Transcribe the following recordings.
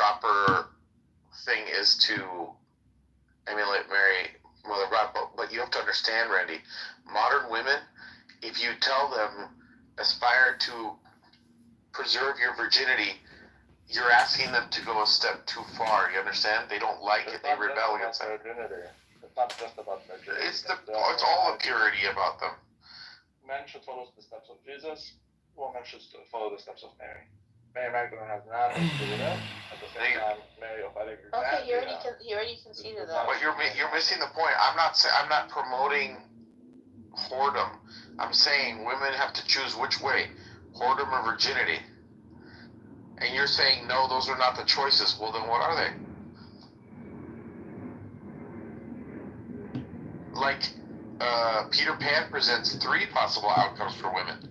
proper thing is to emulate Mary, Mother God, but you have to understand, Randy, modern women, if you tell them aspire to preserve your virginity, you're asking them to go a step too far. You understand? They don't like it. They rebel against it. It's not just about virginity. It's all the purity about them. Men should follow the steps of Jesus. Women should follow the steps of Mary. Mary Magdalene has nothing to do with it. At the same time, Mary of Alexandria. Okay, you already conceded that. But you're missing the point. I'm not promoting whoredom. I'm saying women have to choose which way, whoredom or virginity. And you're saying no, those are not the choices. Well, then what are they? Like Peter Pan presents 3 possible outcomes for women.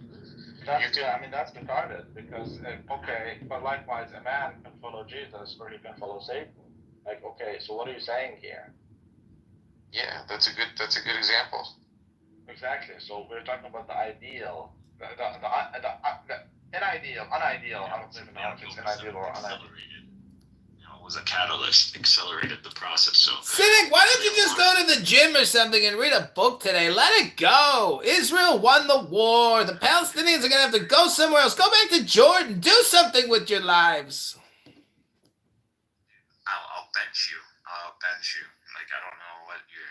That's retarded because but likewise, a man can follow Jesus or he can follow Satan. Like, okay, so what are you saying here? Yeah, that's a good example. Exactly. So we're talking about the ideal, unideal. I don't even know if it's unideal or unideal. Was a catalyst, accelerated the process. So, Cynic, why don't you just go to the gym or something and read a book today? Let it go. Israel won the war. The Palestinians are going to have to go somewhere else. Go back to Jordan. Do something with your lives. I'll bench you. Like, I don't know what you're...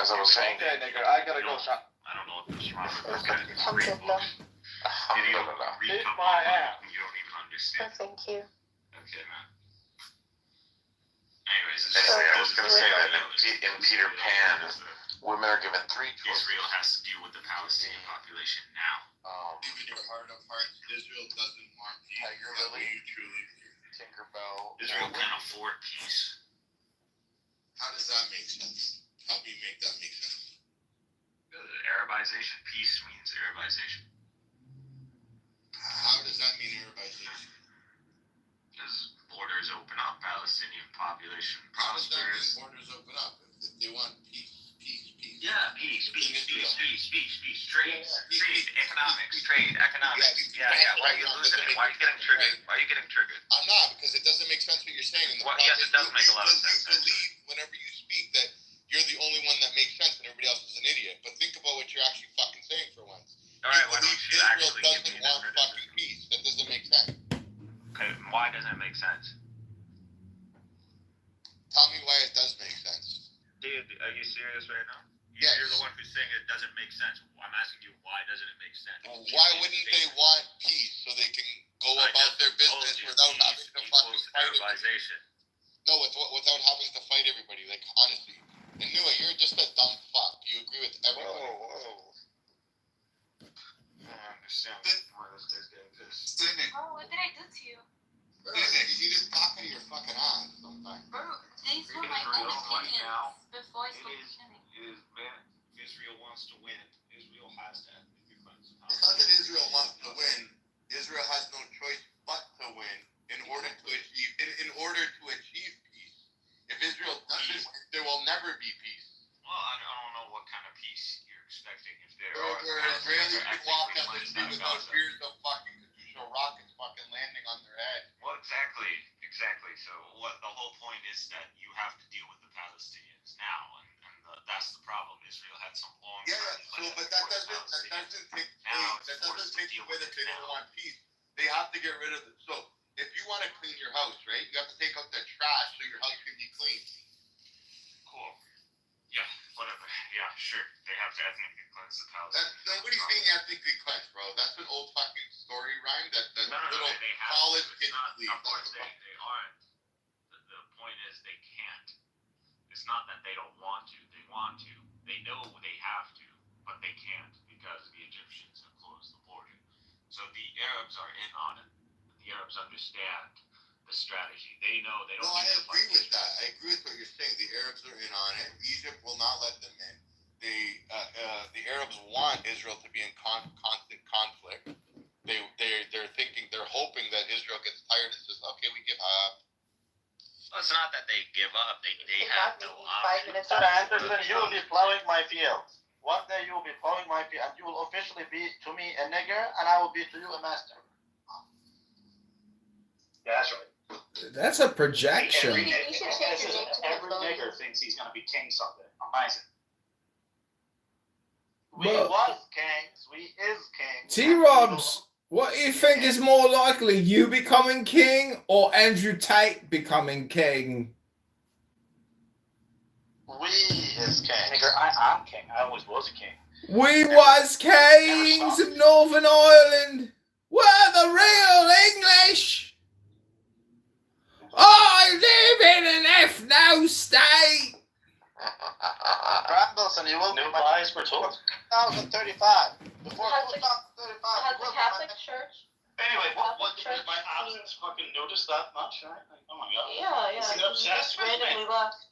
as I was saying... Okay, nigga, I gotta go shop. I don't know what's wrong with this guy. Kick my ass. You don't even understand. Thank you. Okay, man. Anyways, I was going to say that in Peter Pan, women are given 3 choices. Israel has to deal with the Palestinian population now. Even your heart of hearts, Israel doesn't want peace. Tiger Lily, You truly Tinkerbell. Israel can't afford peace. How does that make sense? Help me make that make sense. Arabization. Peace means Arabization. How does that mean Arabization? Because borders open up, Palestinian population How does that mean prospers. borders open up? If they want peace. Yeah, peace, trade, economics. Yeah. Why are you losing it? Why are you getting triggered? I'm not, because it doesn't make sense what you're saying. Yes, it does make a lot of sense. You believe whenever you speak that you're the only one that makes sense and everybody else is an idiot. But think about what you're actually fucking saying for once. Alright, why don't you actually give me Israel doesn't want fucking peace. That doesn't make sense. Okay, why doesn't it make sense? Tell me why it does make sense. Dude, are you serious right now? Yes. You're the one who's saying it doesn't make sense. I'm asking you, why doesn't it make sense? Why wouldn't they want peace so they can go about their business without having to fucking fight everybody? No, without having to fight everybody. Like, honestly. And Nua, you're just a dumb fuck. You agree with everybody. Whoa. I don't understand why this guy's getting pissed. Cynic. Oh, what did I do to you? Cynic, you just talk out of your fucking ass sometimes. Bro, these were my own opinions before I spoke to Kenny. Israel wants to win. Israel has to ethnically cleanse. It's not that Israel wants to win. Israel has no choice but to win in order to achieve peace. If Israel doesn't win, there will never be peace. Well, I don't know what kind of peace you're expecting. If there Where are Israelis can walk down the street without fears of fucking Katyusha rockets fucking landing on their head. Well, exactly. So the whole point is that you have to deal with the Palestinians now, and that's the problem. Israel had some long. But that doesn't take away that they don't want peace. They have to get rid of it. So if you want to clean your house, right, you have to take out the trash so your house can be clean. Cool. Yeah, whatever. Yeah, sure. They have to ethnically cleanse the Palestinians. Nobody's being ethnically cleansed, bro. That's an old fucking story rhyme that No, little they have college to. kids believe. Of course they aren't. The point is they can't. It's not that they don't want to. They want to. They know they have to, but they can't because the Egyptians have closed the border. So the Arabs are in on it. The Arabs understand the strategy. They know they don't. No, I agree with that. I agree with what you're saying. The Arabs are in on it. Egypt will not let them in. The Arabs want Israel to be in constant conflict. They're hoping that Israel gets tired and says, "Okay, we give up." Well, it's not that they give up. They have no option. Sir Anderson, you will be plowing my fields. One day you will be plowing my field, and you will officially be to me a nigger, and I will be to you a master. Yeah, that's right. That's a projection. You should change your name to Every Melodious. nigger thinks he's gonna be king someday. Amazing. We Well- was kings. We is kings. T-Robs, what do you think is more likely, you becoming king or Andrew Tate becoming king? We is kings. Nigger, I'm king. I always was a king. We was kings of Northern Ireland. We're the real English. I live in an ethno state. Brambles, and you will be No by lies were told. 2035. Before Has the- 2035. Has you the will be Catholic by- Church? Anyway, what Church did my absence fucking notice that much, right? Like, oh my god. Yeah, Is he yeah. obsessed with me? Randomly left.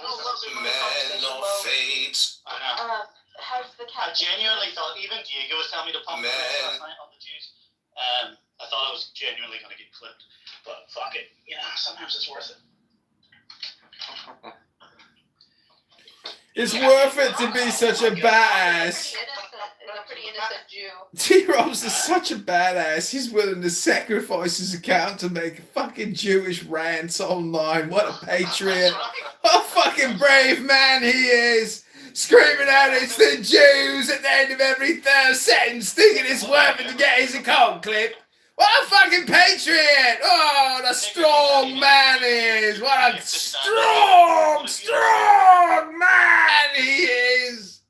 No love in my Man, conversation, no love. fates. I know. Has the I Catholic? genuinely thought, even Diego was telling me to pump the brakes Man. last night on the Jews. I thought I was genuinely going to get clipped. But fuck it. You know, sometimes it's worth it. It's worth it to be such a badass. A pretty innocent Jew. T-Robs is such a badass. He's willing to sacrifice his account to make fucking Jewish rants online. What a patriot. What a fucking brave man he is. Screaming out it's the Jews at the end of every third sentence, thinking it's worth it to get his account clipped. What a fucking patriot. Oh, the strong man is. What a strong man he is.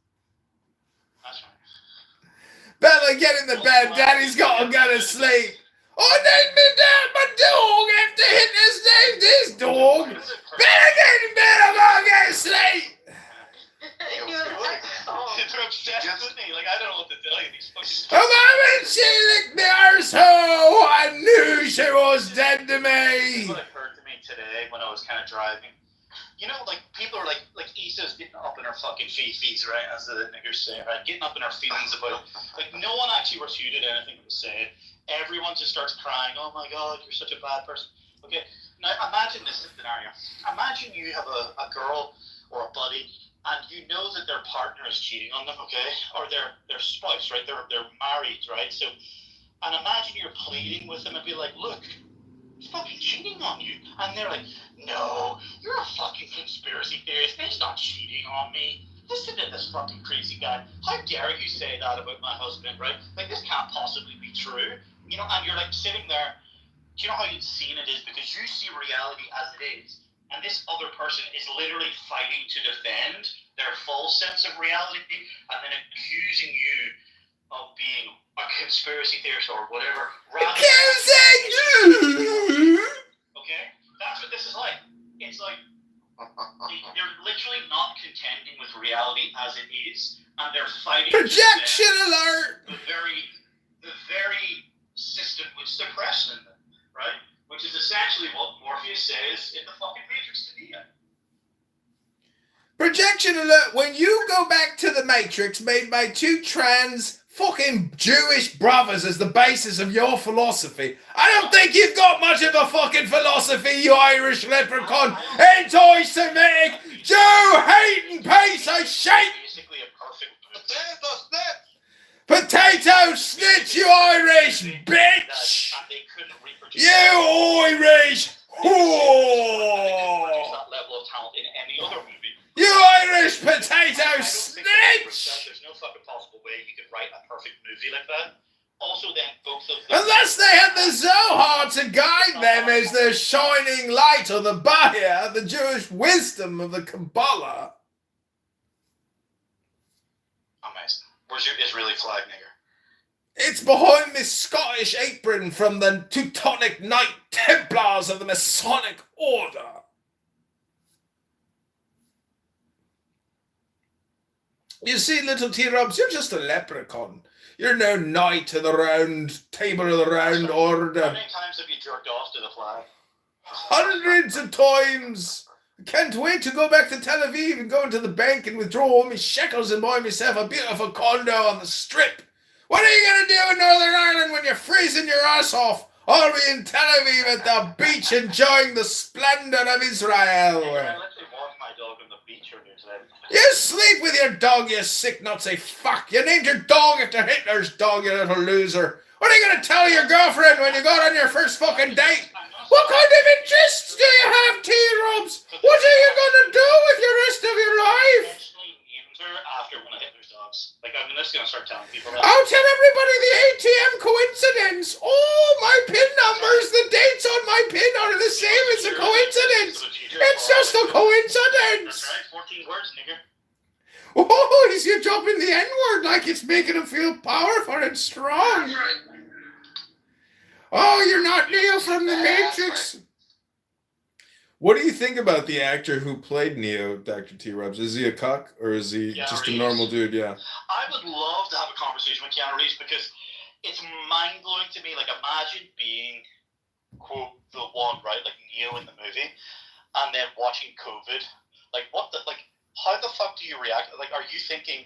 That's right. Bella, get in the bed. Daddy's got to go to sleep. I named me down my dog after Hitler's named his dog. Better get in bed. I'm going to get to sleep. He was like, oh. They're obsessed with me. Like, I don't know what to tell you. These fucking... The moment she licked me arsehole, I knew she was dead to me. What occurred to me today when I was kind of driving. You know, like, people are like Issa's getting up in her fucking fifis, right? As the niggers say, right? Getting up in her feelings about, like, no one actually refuted anything that was said. Everyone just starts crying, oh my god, you're such a bad person. Okay, now imagine this scenario. Imagine you have a girl or a buddy, and you know that their partner is cheating on them, okay? Or their spouse, right? They're married, right? So, and imagine you're pleading with them and be like, look, he's fucking cheating on you. And they're like, no, you're a fucking conspiracy theorist. He's not cheating on me. Listen to this fucking crazy guy. How dare you say that about my husband, right? Like, this can't possibly be true. You know, and you're like sitting there. Do you know how insane it is? Because you see reality as it is. And this other person is literally fighting to defend their false sense of reality and then accusing you of being a conspiracy theorist or whatever. Accusing you! Okay? That's what this is like. It's like they're literally not contending with reality as it is, and they're fighting Projection to defend alert! the very system which suppresses them, right? Which is essentially what Morpheus says in the fucking Matrix to Neo. Projection alert, when you go back to the Matrix made by two trans fucking Jewish brothers as the basis of your philosophy, I don't think you've got much of a fucking philosophy, you Irish leprechaun, anti-Semitic, Jew-hating piece of shit! Basically a perfect Potato snitch, you Irish bitch! And they couldn't reproduce You Irish whore! that level of talent in any other movie. You Irish potato I don't think snitch! there's no fucking possible way you could write a perfect movie like that. Also, then both of them. Unless they had the Zohar to guide them as their shining light or the Bahia, the Jewish wisdom of the Kabbalah. Amazing. Where's your Israeli flag, nigger? It's behind this Scottish apron from the Teutonic Knight Templars of the Masonic Order. You see, little T-Robs, you're just a leprechaun. You're no knight of the round table of the round How order. many times have you jerked off to the flag? Hundreds of times. I can't wait to go back to Tel Aviv and go into the bank and withdraw all my shekels and buy myself a beautiful condo on the strip. What are you going to do in Northern Ireland when you're freezing your ass off? I'll be in Tel Aviv at the beach enjoying the splendor of Israel. I literally walked my dog on the beach earlier today. You sleep with your dog, you sick nutsy fuck. You named your dog after Hitler's dog, you little loser. What are you going to tell your girlfriend when you go on your first fucking date? What kind of like it's making him feel powerful and strong. Oh, you're not Neo from the Matrix. What do you think about the actor who played Neo, Dr. T. Rubs? Is he a cuck or is he Keanu just a Reeves. normal dude? Yeah. I would love to have a conversation with Keanu Reeves because it's mind blowing to me. Like, imagine being, quote, the one, right? Like Neo in the movie, and then watching COVID. Like, what the, like, how the fuck do you react? Like, are you thinking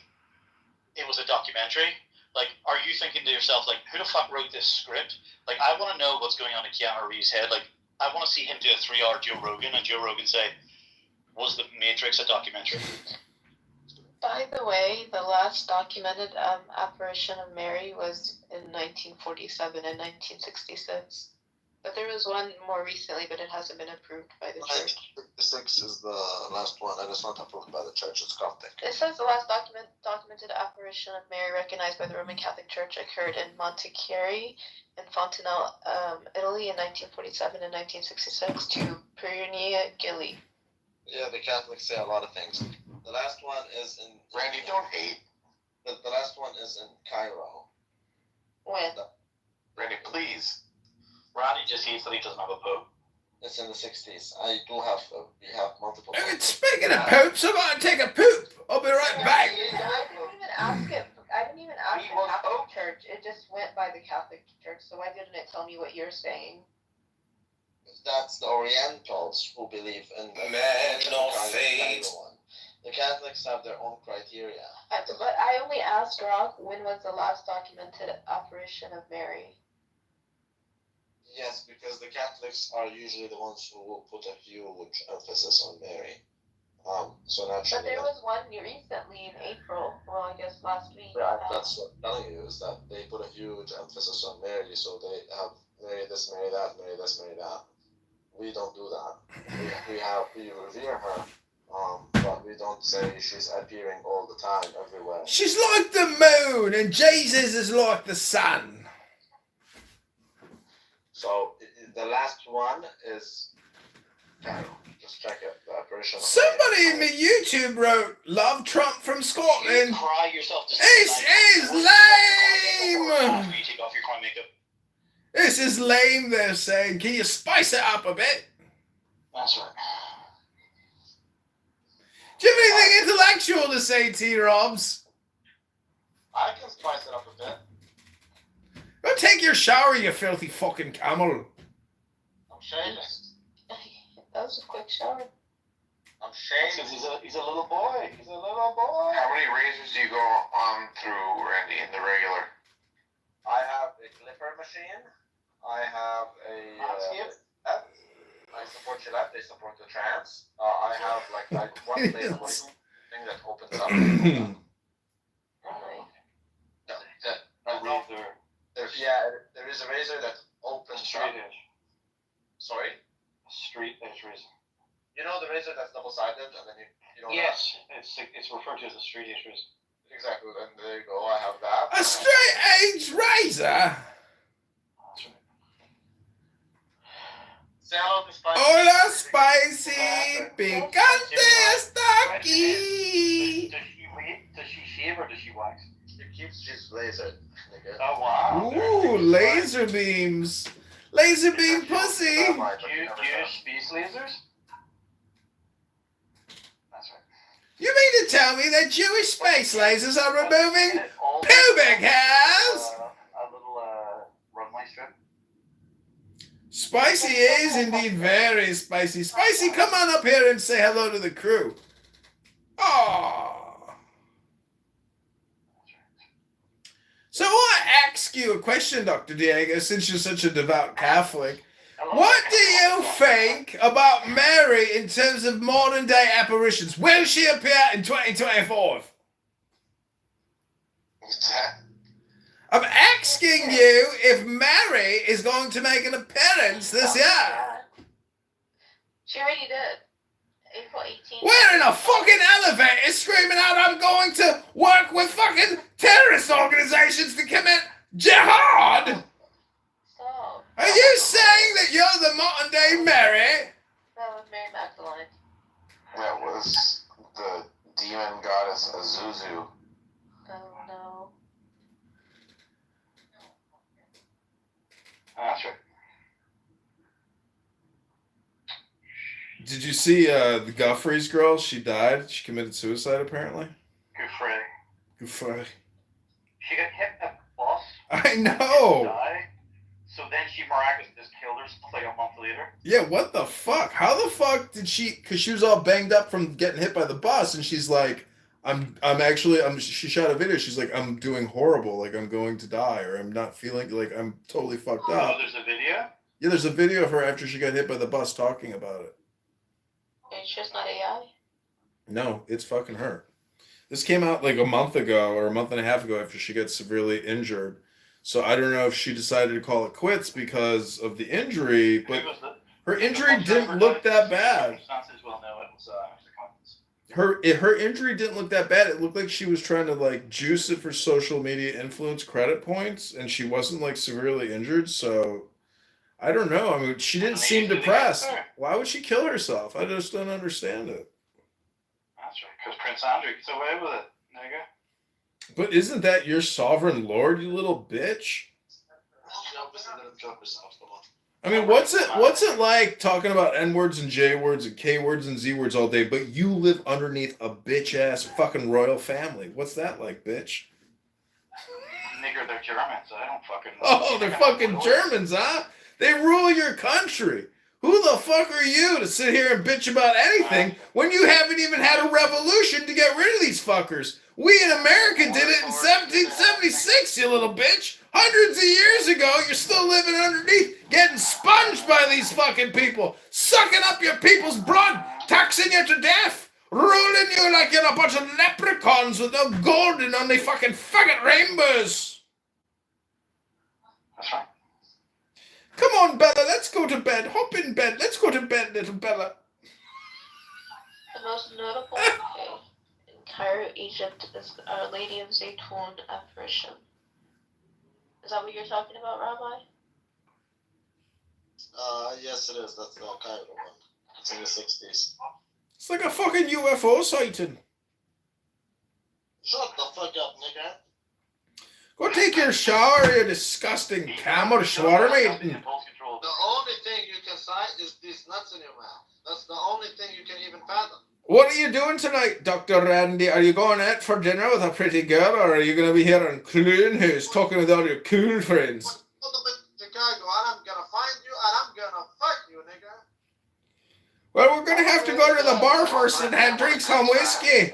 it was a documentary? Like, are you thinking to yourself, like, who the fuck wrote this script? Like, I want to know what's going on in Keanu Reeves' head. Like, I want to see him do a 3-hour Joe Rogan, and Joe Rogan say, was The Matrix a documentary? By the way, the last documented apparition of Mary was in 1947 and 1966. But there was one more recently, but it hasn't been approved by the church. 1966 is the last one, and it's not approved by the church. It's Coptic. It says the last documented apparition of Mary recognized by the Roman Catholic Church occurred in Montechiari in Fontenelle, Italy in 1947 and 1966 to Purnia Gili. Yeah, the Catholics say a lot of things. The last one is in... Randy, don't hate. The last one is in Cairo. When? Randy, please. Randy just hates that he doesn't have a pope. It's in the 60s. I do have... we have multiple... And speaking of poops, I'm going to take a poop. I'll be right back. I didn't even ask it. I didn't even ask the Catholic Church. It just went by the Catholic Church. So why didn't it tell me what you're saying? That's the Orientals who believe in the Man of faith. The Catholics have their own criteria. But I only asked Rock when was the last documented apparition of Mary. Yes, because the Catholics are usually the ones who will put a huge emphasis on Mary. So naturally. But there was one recently in April. Well, I guess last week. That's what I'm telling you, is that they put a huge emphasis on Mary, so they have Mary this, Mary that, Mary this, Mary that. We don't do that. We revere her, but we don't say she's appearing all the time, everywhere. She's like the moon, and Jesus is like the sun. So the last one is Cairo. Just check it. The apparition. Somebody in the YouTube wrote, "Love Trump from You Scotland." cry yourself to This is lame. After you take off your car makeup. This is lame, they're saying. Can you spice it up a bit? That's right. Do you have anything intellectual to say, T-Robs? I can spice it up a bit. Go take your shower, you filthy fucking camel. I'm shaving. That was a quick shower. I'm shaving. He's a little boy. He's a little boy. How many razors do you go on through, Randy, in the regular? I have a clipper machine. I have a. I support Gillette. They support the trans. I have like one laser thing that opens up. There is a razor that opens Straight up. edge. Sorry. Straight edge razor. You know the razor that's double-sided, and then you know. Yes, it's referred to as a straight edge razor. Exactly. And there you go. I have that. A straight edge razor? That's right. Say hello to Spicy. Hola, spicy, picante hasta aquí. Does she shave or does she wax? It keeps his laser. Nigga. Oh wow. Ooh, laser beams. Laser beam pussy. Do you use space lasers? That's right. You mean to tell me that Jewish space lasers are removing pubic hairs? A little runway strip. Spicy is indeed very spicy. Spicy, come on up here and say hello to the crew. Oh. So I want to ask you a question, Dr. Diego, since you're such a devout Catholic. What do you think about Mary in terms of modern day apparitions? Will she appear in 2024? What's that? I'm asking you if Mary is going to make an appearance this year. She already did. April 18th. We're in a fucking elevator screaming out, I'm going to work with fucking terrorist organizations to commit jihad. Stop. Are you saying that you're the modern day Mary? That was Mary Magdalene. That was the demon goddess Azuzu. Oh no. That's right. Did you see the Guffrey's girl? She died. She committed suicide, apparently. Good Friday. Good fuck. She got hit by a bus. I And know. died. So then she miraculously just killed herself like a month later. Yeah, what the fuck? How the fuck did she? Because she was all banged up from getting hit by the bus, and she's like, She shot a video. She's like, I'm doing horrible. Like I'm going to die, or I'm not feeling like I'm totally fucked Oh, up. there's a video? Yeah, there's a video of her after she got hit by the bus talking about it. It's just not AI. No, it's fucking her. This came out like a month ago or a month and a half ago after she got severely injured. So I don't know if she decided to call it quits because of the injury, but Who was it? her injury didn't look that bad. Circumstances, well, no, it was the Commons. Her injury didn't look that bad. It looked like she was trying to like juice it for social media influence credit points, and she wasn't like severely injured. So I don't know. I mean, she didn't seem depressed. Why would she kill herself? I just don't understand it. That's right, because Prince Andrew gets away with it, nigga. But isn't that your sovereign lord, you little bitch? She obviously didn't kill herself. Come on. I mean, what's it like talking about N words and J words and K words and Z words all day, but you live underneath a bitch ass fucking royal family? What's that like, bitch? Nigger, they're Germans. I don't fucking. Oh, they're fucking Germans, huh? They rule your country. Who the fuck are you to sit here and bitch about anything when you haven't even had a revolution to get rid of these fuckers? We in America did it in 1776, you little bitch. Hundreds of years ago, you're still living underneath, getting sponged by these fucking people, sucking up your people's blood, taxing you to death, ruling you like you're a bunch of leprechauns with no gold and only fucking faggot rainbows. That's right. Come on, Bella, let's go to bed. Hop in bed. Let's go to bed, little Bella. The most notable in Cairo, Egypt is Our Lady of Zaytun apparition. Is that what you're talking about, Rabbi? Yes, it is. That's the Cairo one. It's in the 60s. It's like a fucking UFO sighting. Shut the fuck up, nigga. Go take your shower, you disgusting camel swarmy. The only thing you can sight is these nuts in your mouth. That's the only thing you can even fathom. What are you doing tonight, Dr. Randy? Are you going out for dinner with a pretty girl, or are you going to be here in Clunhouse talking with all your cool friends? Go to Chicago, and I'm gonna find you, and I'm gonna fuck you, nigga. Well, we're going to have to go to the bar first and drink some whiskey.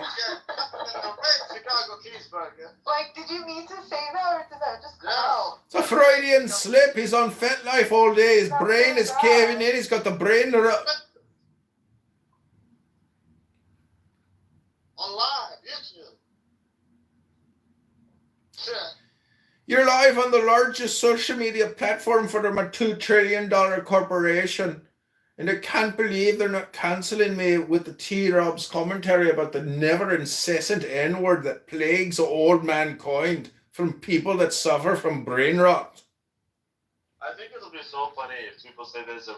Chicago cheeseburger. Like, did you mean to say that, or did that just come No. out? It's a Freudian slip. He's on FetLife all day. His brain is caving in. He's got the brain rot. On live, YouTube. Shit. You're live on the largest social media platform for the $2 trillion corporation. And I can't believe they're not cancelling me with the T-Rob's commentary about the never incessant N-word that plagues all mankind from people that suffer from brain rot. I think it'll be so funny if people say there's a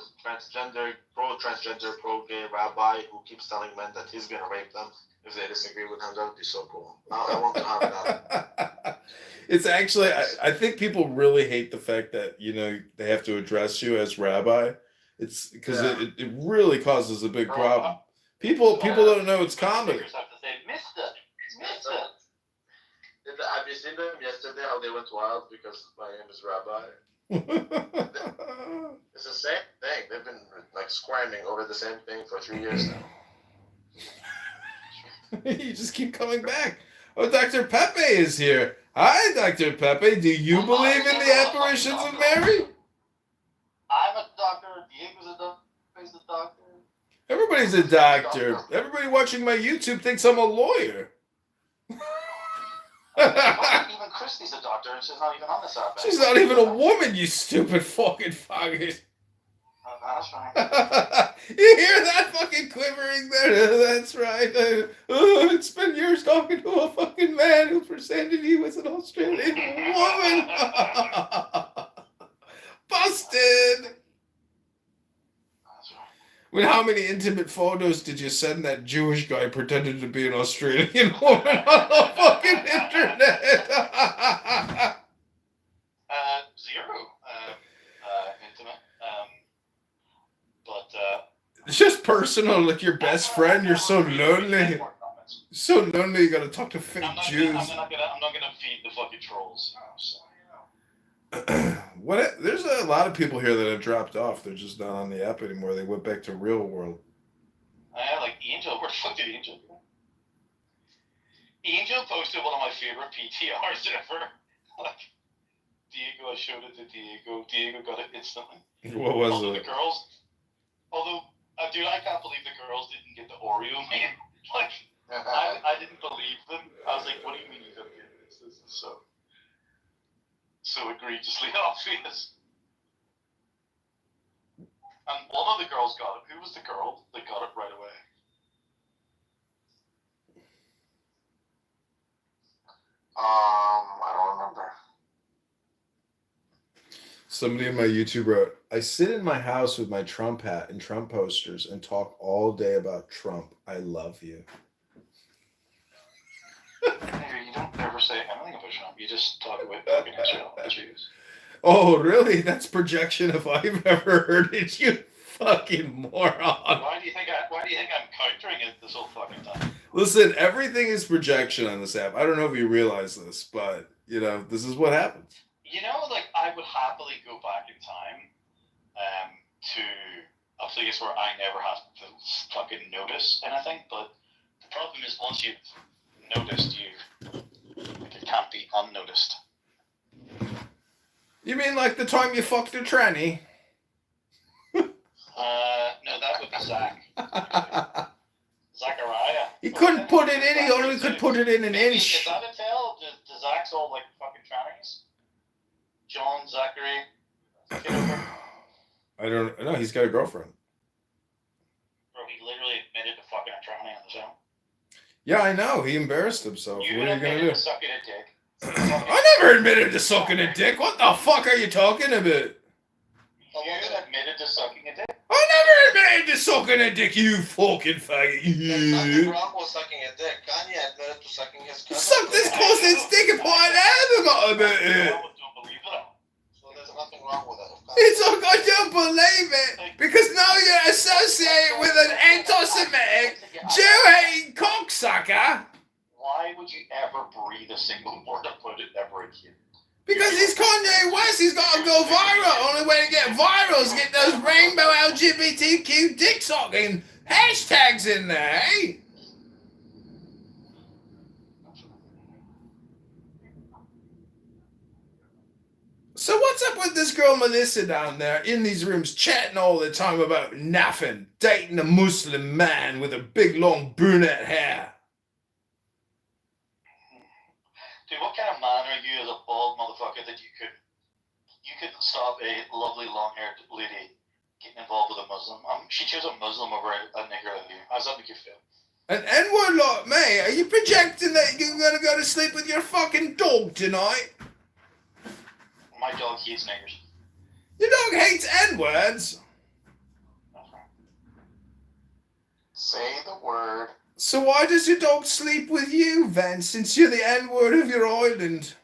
pro-transgender, pro-gay rabbi who keeps telling men that he's gonna rape them if they disagree with him. That would be so cool. I want to have that. It's actually, I think people really hate the fact that, you know, they have to address you as rabbi. It's because it really causes a big problem. People don't know it's comedy. Have to say, Mister. Have you seen them yesterday? How they went wild because my name is Rabbi. It's the same thing. They've been like squirming over the same thing for 3 years now. You just keep coming back. Oh, Dr. Pepe is here. Hi, Dr. Pepe. Do you believe in the apparitions of Mary? I'm a doctor. Diego's a doctor. He's a doctor. Everybody's a doctor. Everybody watching my YouTube thinks I'm a lawyer. Even Christy's a doctor, and she's not even on this app. She's not even a woman, you stupid fucking faggot. That's right. You hear that fucking quivering there? That's right. It's been years talking to a fucking man who pretended he was an Australian woman. Busted. I mean, how many intimate photos did you send that Jewish guy pretending to be an Australian woman on the fucking internet? 0. personal, like your best friend. You're so lonely. So lonely. You gotta talk to fake Jews. I'm not gonna feed the fucking trolls. So. There's a lot of people here that have dropped off. They're just not on the app anymore. They went back to real world. Like Angel. Where the fuck did Angel go? Angel posted one of my favorite PTRs ever. Like, Diego, I showed it to Diego. Diego got it instantly. What was Although it? the girls, dude, I can't believe the girls didn't get the Oreo man. Like, I didn't believe them. I was like, what do you mean you don't get this? This is so egregiously obvious. And one of the girls got it. Who was the girl that got it right away? I don't remember. Somebody in my YouTube wrote, I sit in my house with my Trump hat and Trump posters and talk all day about Trump. I love you. You don't ever say anything about Trump. You just talk about fucking Israel. Jews. Oh, really? That's projection if I've ever heard it, you fucking moron. Why do you think I'm countering it this whole fucking time? Listen, everything is projection on this app. I don't know if you realize this, but, this is what happens. Like, I would happily go back in time to a place where I never have to fucking notice anything, but the problem is once you've noticed, it can't be unnoticed. You mean like the time you fucked a tranny? No, that would be Zach. Zachariah. He couldn't put it in, he only could put it in an inch. Is that a tale? Does Zach's all like fucking trannies? John, Zachary, Kitover. I don't know. He's got a girlfriend. Bro, he literally admitted to fucking a tranny on the show. Yeah, I know. He embarrassed himself. What are you gonna do? Sucking a dick. I never admitted to sucking a dick. What the fuck are you talking about? You admitted to sucking a dick. I never admitted to sucking a dick, you fucking faggot. There's nothing wrong with sucking a dick. Kanye admitted to sucking his cousin. Suck this cousin's dick and I never got about it. Don't believe that. So there's nothing wrong with it. It's like I don't believe it because now you're associated with an anti-Semitic, Jew-hating cocksucker. Why would you ever breathe a single word about it ever again? Because he's Kanye West, he's got to go viral. Only way to get viral is get those rainbow LGBTQ dick sucking hashtags in there, eh? So what's up with this girl Melissa down there in these rooms chatting all the time about nothing, dating a Muslim man with a big long brunette hair? Dude, what kind of man are you as a bald motherfucker that you couldn't stop a lovely long-haired lady getting involved with a Muslim? She chose a Muslim over a nigger like you. How does that make you feel? An N-word like me? Are you projecting that you're gonna go to sleep with your fucking dog tonight? My dog hates niggers. Your dog hates N-words? Say the word. So why does your dog sleep with you, then, since you're the N-word of your island?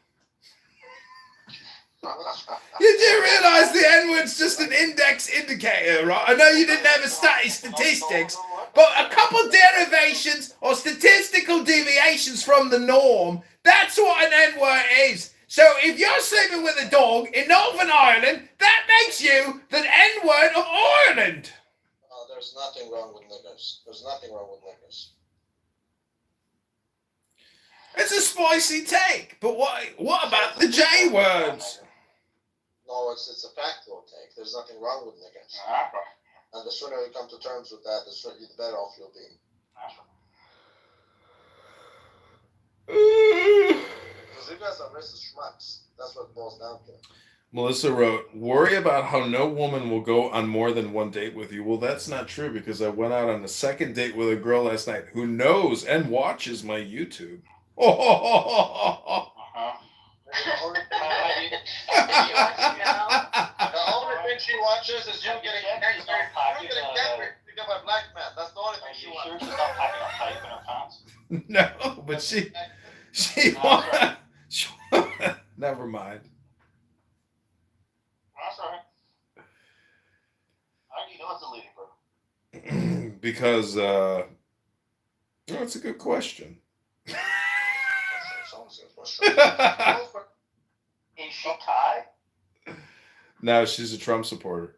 You do realise the N-word's just an index indicator, right? I know you didn't ever study statistics, but a couple derivations or statistical deviations from the norm, that's what an N-word is. So if you're sleeping with a dog in Northern Ireland, that makes you the N-word of Ireland. There's nothing wrong with niggers. There's nothing wrong with niggers. It's a spicy take, but what about the J words? No, it's a factual take. There's nothing wrong with niggers. And the sooner you come to terms with that, the better off you'll be. Because you guys are racist schmucks. That's what it boils down to. Melissa wrote, worry about how no woman will go on more than one date with you. Well, that's not true because I went out on a second date with a girl last night who knows and watches my YouTube. The only thing she watches is you getting angry. You getting angry because I'm a black man. That's the only thing she watches. Are you sure she's not packing a pipe in her pants? No, but she never mind. That's alright. How do you know it's a lady, bro? Because that's a good question. That's always a good question. Is she Thai? No, she's a Trump supporter.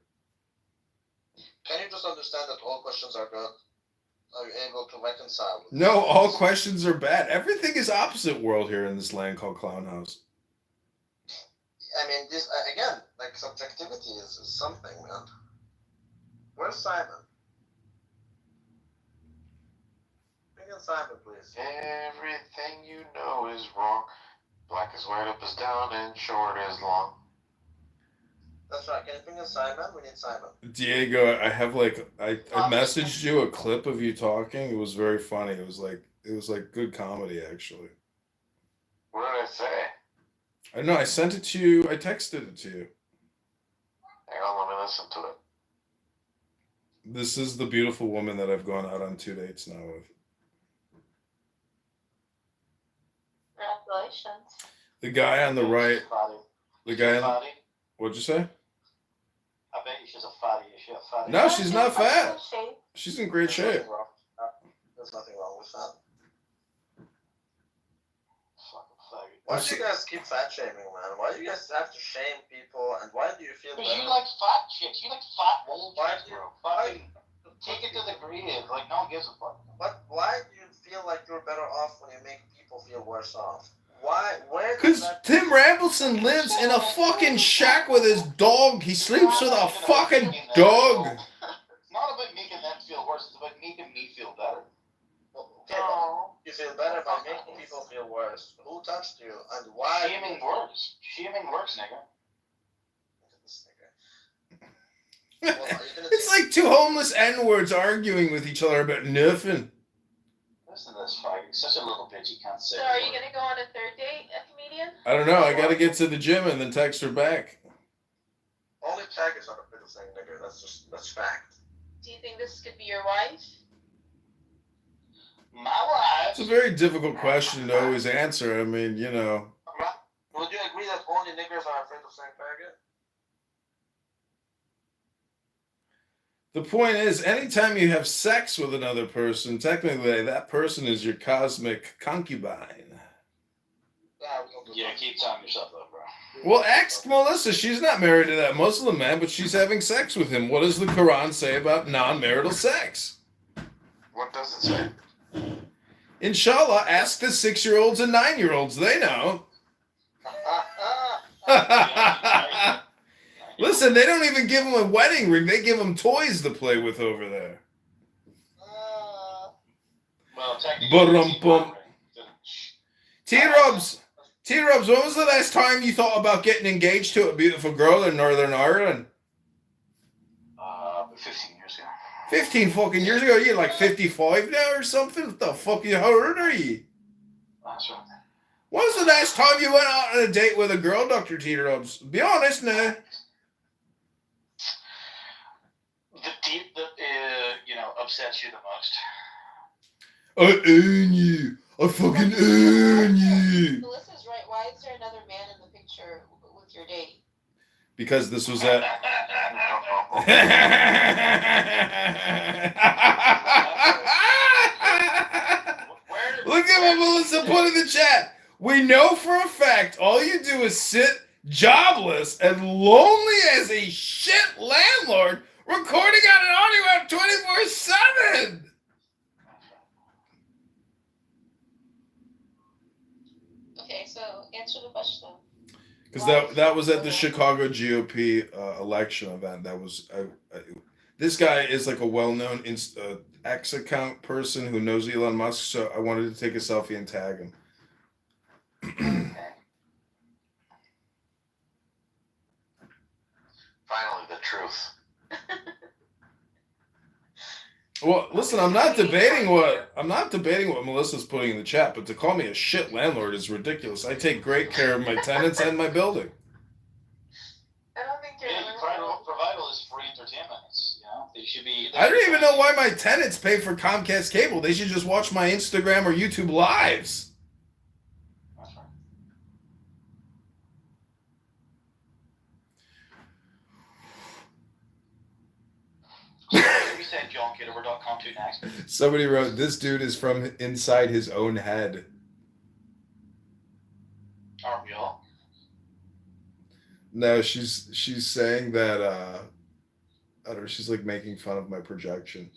Can you just understand that all questions are good? Are you able to reconcile? No, all questions are bad. Everything is opposite world here in this land called Clown House. I mean, this again, like subjectivity is something, man. Where's Simon? Bring in Simon, please. Everything you know is wrong. Black is white, up is down, and short is long. That's right. Can you bring in Simon? We need Simon. Diego, I have I messaged you a clip of you talking. It was very funny. It was like good comedy actually. What did I say? I know I sent it to you. I texted it to you. Hang on, let me listen to it. This is the beautiful woman that I've gone out on 2 dates now with. Congratulations. The guy on the right. The guy on. Fatty? What'd you say? I bet you she's a fatty. Is she a fatty? No, she's not fat. She's in great shape. There's nothing wrong with that. Fucking faggot. Why do you guys keep fat shaming, man? Why do you guys have to shame people? And why do you feel Because better? you like fat chicks. You like fat old Why chicks, do you- bro. Fucking take it to the grave. Like, no one gives a fuck. Why do you feel like you're better off when you make people feel worse off? Why? Where does Because that... Tim Rambleson lives in a fucking shack with his dog. He sleeps with a fucking dog. It's not about making them feel worse. It's about making me feel better. Okay, well, you feel better by making people feel worse. Who touched you? And why? Shaming works. Shaming works, nigga. Well, are you gonna It's take- like two homeless N-words arguing with each other about nothing. Listen to this faggot. He's such a little bitch. He can't say. So are you gonna go on a third date, a comedian? I don't know. I gotta get to the gym and then text her back. Only faggots are the biggest thing, nigga. That's fact. Do you think this could be your wife? My wife. It's a very difficult question to always answer. I mean, you know. Would you agree that only niggers are afraid of saying faggot? The point is, anytime you have sex with another person, technically that person is your cosmic concubine. Yeah, keep telling yourself that, bro. Well, ask Melissa. She's not married to that Muslim man, but she's having sex with him. What does the Quran say about non-marital sex? What does it say? Inshallah, ask the 6-year-olds and 9-year-olds. They know. Listen, they don't even give them a wedding ring. They give them toys to play with over there. Well, technically. Ba-dum-bum. T-Rubs, when was the last time you thought about getting engaged to a beautiful girl in Northern Ireland? 15 years ago. 15 fucking years ago? You're like 55 now or something? What the fuck? How old are you? That's right. When was the last time you went out on a date with a girl, Dr. T-Rubs? Be honest now. The deep that upsets you the most. I own you. I fucking own you. Melissa's right. Why is there another man in the picture with your date? Because this was at... Look at what Melissa put in the chat. We know for a fact all you do is sit jobless and lonely as a shit landlord recording on an audio app 24/7. Okay, so answer the question. Because that was at the Chicago GOP election event. That was this guy is like a well-known X account person who knows Elon Musk. So I wanted to take a selfie and tag him. Finally, the truth. Well, listen, I'm not debating what Melissa's putting in the chat, but to call me a shit landlord is ridiculous. I take great care of my tenants and my building. I don't think you're. Yeah, provide all this free entertainment. They should be. I don't even know why my tenants pay for Comcast cable. They should just watch my Instagram or YouTube lives. That's right. send John Kitover.com to next? Somebody wrote, "This dude is from inside his own head." Aren't we all? No, she's saying that I don't know, she's like making fun of my projection.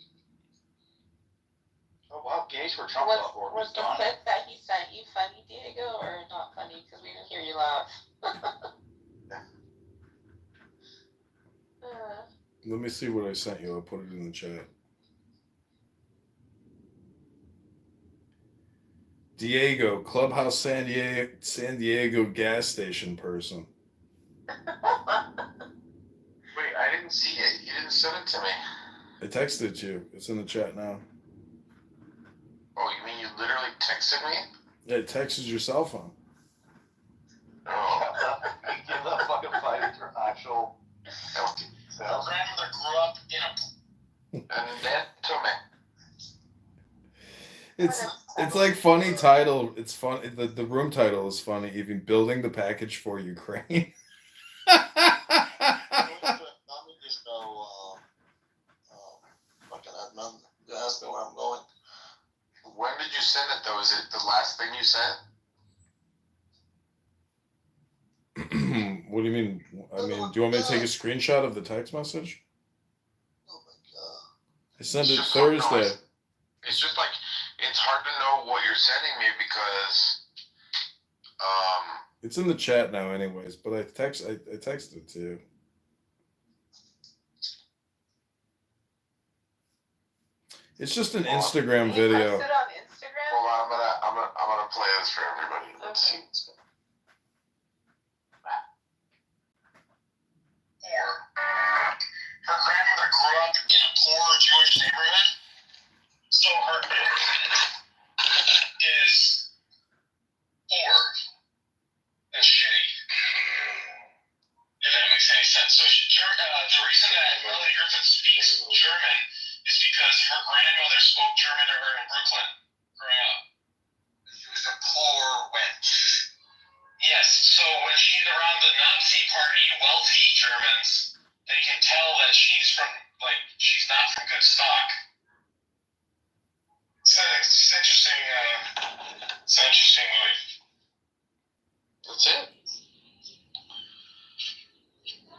Oh wow, gays for Trump. Was the clip that he sent you funny, Diego, or not funny? Because we didn't hear you laugh. Let me see what I sent you. I'll put it in the chat. Diego, Clubhouse San Diego gas station person. Wait, I didn't see it. You didn't send it to me. I texted it to you. It's in the chat now. Oh, you mean you literally texted me? Yeah, it texted your cell phone. Oh. Give that fucking fighter your actual self. Her grandmother grew up in a... And that told me. It's like funny title. It's fun. The room title is funny. Even building the package for Ukraine. You asked me where I'm going. When did you send it though? Is it the last thing you sent? What do you mean? I mean, do you want me to take a screenshot of the text message? Oh my god. I sent it It's just Thursday. It's just like, it's hard to know what you're sending me because, It's in the chat now, anyways. But I texted it to you. It's just an Instagram video. Post it on Instagram. well, I'm gonna play this for everybody. Let's see. Her grandmother grew up in a poor Jewish neighborhood, so her is poor and shitty. If that makes any sense. So the reason that Melanie Griffith speaks German is because her grandmother spoke German to her in Brooklyn growing up. She was a poor wench. Yes, so when she's around the Nazi party, wealthy Germans, they can tell that she's not from good stock. It's interesting. It's an interesting movie. That's it.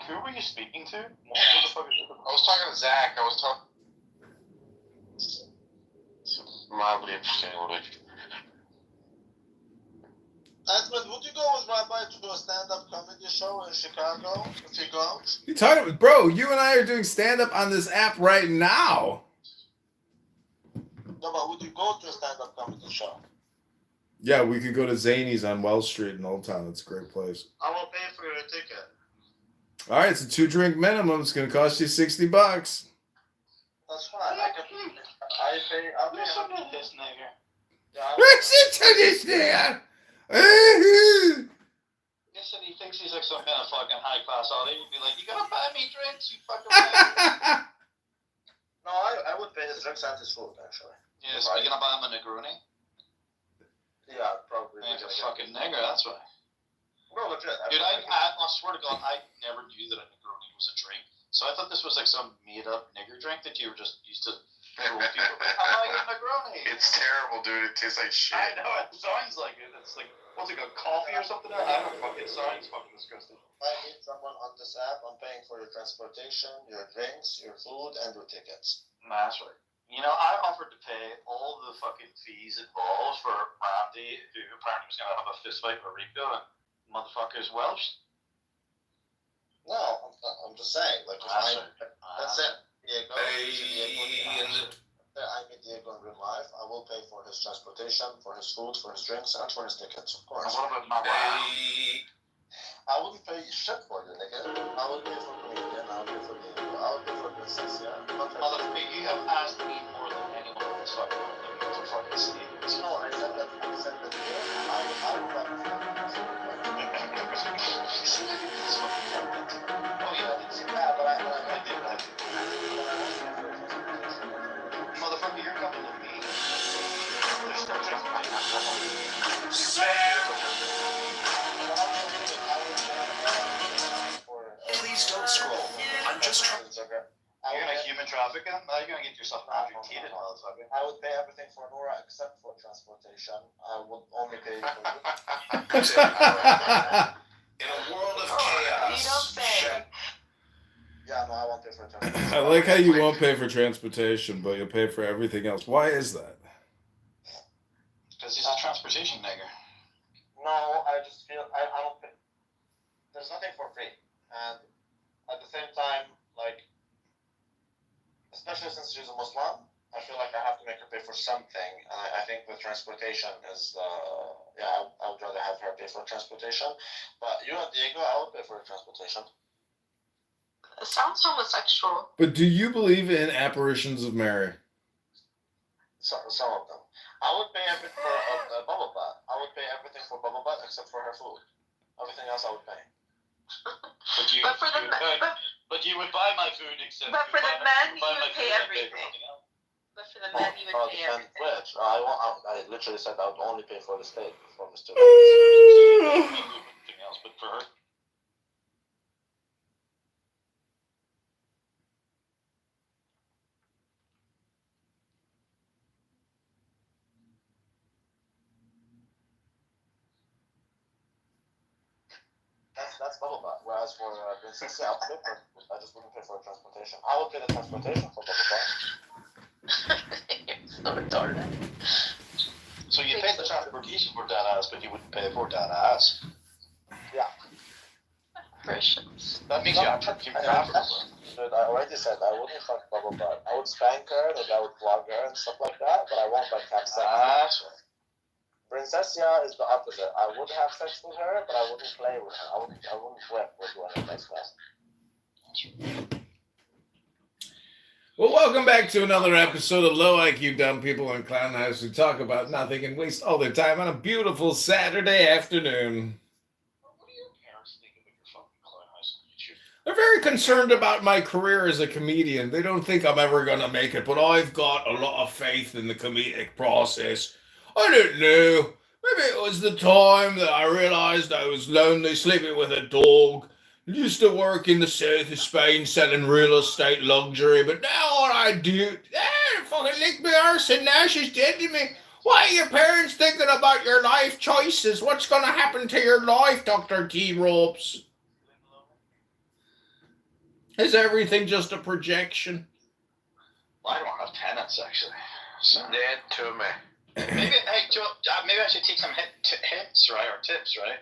Who were you speaking to? What the fuck is it? I was talking to Zach. I was talking. It's a mildly interesting movie. Edmund, would you go with Rabbi to a stand-up comedy show in Chicago if he goes? You talking about, bro? You and I are doing stand up on this app right now. No, but would you go to a stand-up comedy show? Yeah, we could go to Zany's on Wells Street in Old Town. It's a great place. I will pay for your ticket. All right, it's a 2-drink minimum. It's gonna cost you $60. That's fine. I'll pay Listen to this nigger. Listen to this there. Listen, he thinks he's like some kind of fucking high class audience. He'd be like, "You gonna buy me drinks, you fucking." No, I would pay his drinks and his food, actually. Yeah, so you gonna buy him a Negroni? Yeah, probably. Like a fucking nigger, that's why. No, legit. Dude, I swear to God, I never knew that a Negroni was a drink. So I thought this was like some made-up nigger drink that you were just used to troll people. I'm like a Negroni. It's terrible, dude. It tastes like shit. I know, it sounds like it. It's like, what's it, a coffee or something? I don't know, it sounds fucking disgusting. I need someone on this app. I'm paying for your transportation, your drinks, your food, and your tickets. Nah, that's right. You know, I offered to pay all the fucking fees involved for Randy, who apparently was going to have a fist fight with Rico, and motherfucker's Welsh. No, I'm just saying. Like, that's it. Diego. I meet Diego in real life. I will pay for his transportation, for his food, for his drinks, and for his tickets, of course. What about my wife? I wouldn't pay shit for you, nigga. I would pay for comedian, I would pay for Diego, I would pay for business, yeah. Motherfucker, you have asked me more than anyone on this fucking thing to fucking see. No, I said that I would Oh yeah, I did see that. Yeah, but I did that. Motherfucker, you're coming with me. There's no chance I Please don't scroll. I'm just trying. You're gonna human traffic him? How are you gonna get yourself amputated, motherfucker. I would pay everything for Nora except for transportation. I would only pay for In a world of You don't chaos, say. Yeah, no, I won't pay for transportation. I like how you won't pay for transportation, but you'll pay for everything else. Why is that? Because he's a transportation nigger. No, I just feel I don't pay. There's nothing for free, and at the same time, like, especially since she's a Muslim, I feel like I have to make her pay for something. And I think the transportation is, I would rather have her pay for transportation. But you and Diego, I would pay for the transportation. It sounds homosexual. But do you believe in apparitions of Mary? Some of them. I would pay everything for bubble butt. I would pay everything for bubble butt except for her food. Everything else I would pay. But you would buy my food except. But for the men, you buy my would pay food, I'd everything. for everything else. But for the men, you would pay everything. Which I literally said I would only pay for the steak for Mr. Everything else, but for her. That's bubble butt. Whereas for Princess, I just wouldn't pay for transportation. I would pay the transportation for bubble butt. You're so retarded. So you pay the transportation for that ass, but you wouldn't pay for that ass. Yeah. Apparitions. That makes you a human trafficker. Dude, I already said I wouldn't fuck bubble butt. I would spank her, and I would flog her and stuff like that, but I won't like have sex. That's right. Princessia is the opposite. I would have sex with her, but I wouldn't play with her. I wouldn't whip or do anything like that. Well, welcome back to another episode of Low IQ Dumb People in Clown House who talk about nothing and waste all their time on a beautiful Saturday afternoon. What do your parents think about your fucking Clown House on YouTube? They're very concerned about my career as a comedian. They don't think I'm ever going to make it, but I've got a lot of faith in the comedic process. I don't know. Maybe it was the time that I realized I was lonely, sleeping with a dog. Used to work in the south of Spain selling real estate luxury, but now all I do, fucking lick me arse and now she's dead to me. Why are your parents thinking about your life choices? What's going to happen to your life, Dr. T-Ropes? Is everything just a projection? Well, I don't have tenants, actually. So. Dead to me. Maybe I should take some hints, right, or tips, right?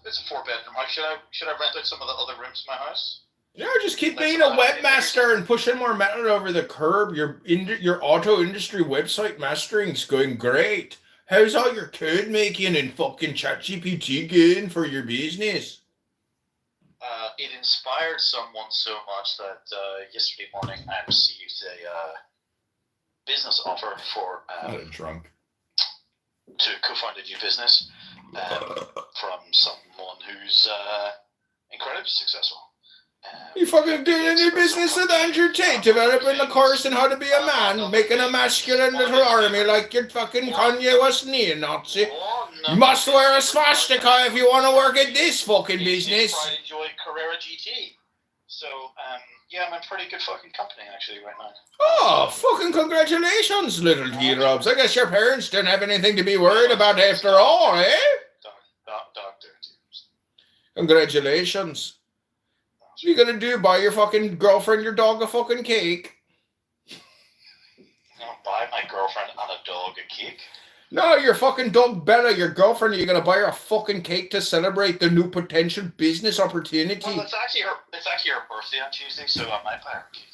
It's a 4-bedroom house. Should I rent out some of the other rooms in my house? No, just keep being a webmaster and pushing more metal over the curb. Your auto industry website mastering's going great. How's all your code making and fucking ChatGPT going for your business? It inspired someone so much that yesterday morning I received a business offer for Not a drunk. to co-found a new business from someone who's incredibly successful. You fucking doing a new business with Andrew Tate, developing the course on how to be a man, making a masculine little army like your fucking Kanye West neo-Nazi. You must wear a swastika if you want to work at this fucking business. I enjoy Carrera GT. So, yeah, I'm in pretty good fucking company actually right now. Oh, fucking congratulations, little T-Robs. I guess your parents didn't have anything to be worried about after all, eh? Doctor. Congratulations. What are you gonna do? Buy your fucking girlfriend, your dog a fucking cake? I'm gonna buy my girlfriend and a dog a cake. No, your fucking dog Bella, your girlfriend, you're gonna buy her a fucking cake to celebrate the new potential business opportunity. Well, it's actually her birthday on Tuesday, so I might buy her a cake.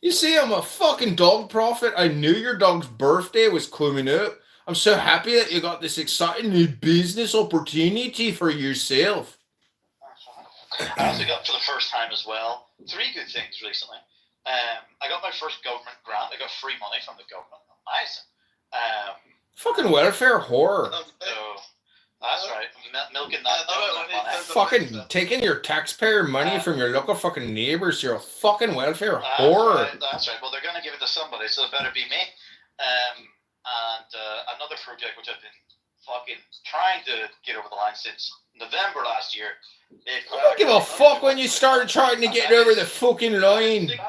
You see, I'm a fucking dog prophet. I knew your dog's birthday was coming up. I'm so happy that you got this exciting new business opportunity for yourself. I also got for the first time as well 3 good things recently. I got my first government grant. I got free money from the government. Nice. Fucking welfare whore. So that's right. Milking that money. Fucking taking your taxpayer money from your local fucking neighbors. You're a fucking welfare whore. That's right. Well, they're going to give it to somebody, so it better be me. And another project which I've been fucking trying to get over the line since November last year. I don't give a fuck when you started trying to get over the fucking line. That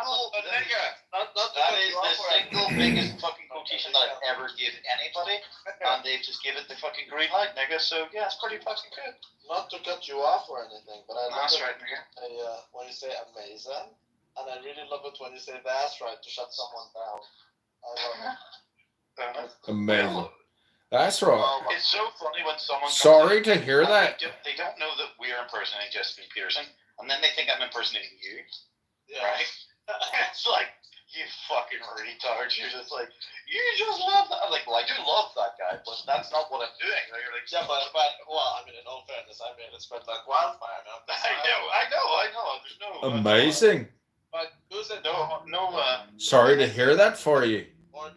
is the single biggest fucking quotation that I've ever given anybody, and they've just given the fucking green light, nigga. So yeah, it's pretty fucking good. Not to cut you off or anything, but I love That's it right, nigga. when you say amazing, and I really love it when you say that's right to shut someone down. I love it. Amazing. That's right. It's so funny when someone. Sorry to hear that. They don't know that we're impersonating Jesse Peterson, and then they think I'm impersonating you. Yeah. Right? It's like, you fucking retards. You're just like, you just love that. I'm like, well, I do love that guy, but that's not what I'm doing. Like, you're like, Yeah, but well, I mean, in all fairness, I made it spread like wildfire. I know. There's no. Amazing. But who's it? No. Sorry to hear that for you. Or,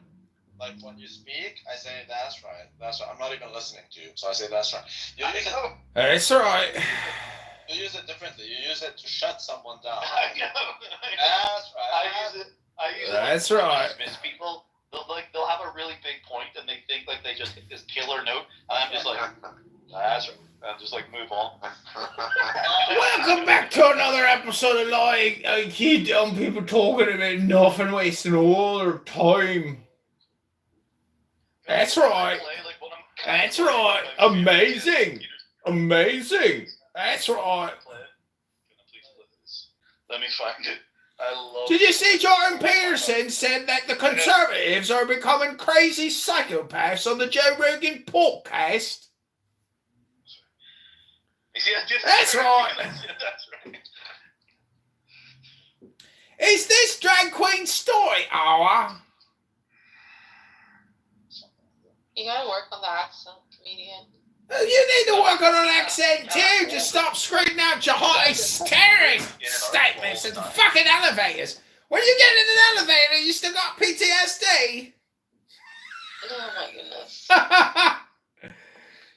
like when you speak, I say that's right. That's right. I'm not even listening to you, so I say that's right. You use it. That's right. You use it differently. You use it to shut someone down. I know. That's right. I use it. That's right. Dismiss people. They'll have a really big point, and they think like they just hit this killer note, and I'm just like, that's right. And just like move on. Welcome back to another episode of Lying. I keep dumb people talking about nothing, wasting all their time. That's right. That's right. Amazing. Amazing. That's right. Let me find it. I love. Did you see Jordan Peterson said that the Conservatives are becoming crazy psychopaths on the Joe Rogan podcast? That's right. That's right. Is this drag queen story hour? You gotta work on the accent, comedian. You need to work on an accent too. Just stop screaming out your hot hysteric statements in the fucking elevators. When you get in an elevator, you still got PTSD. Oh my goodness.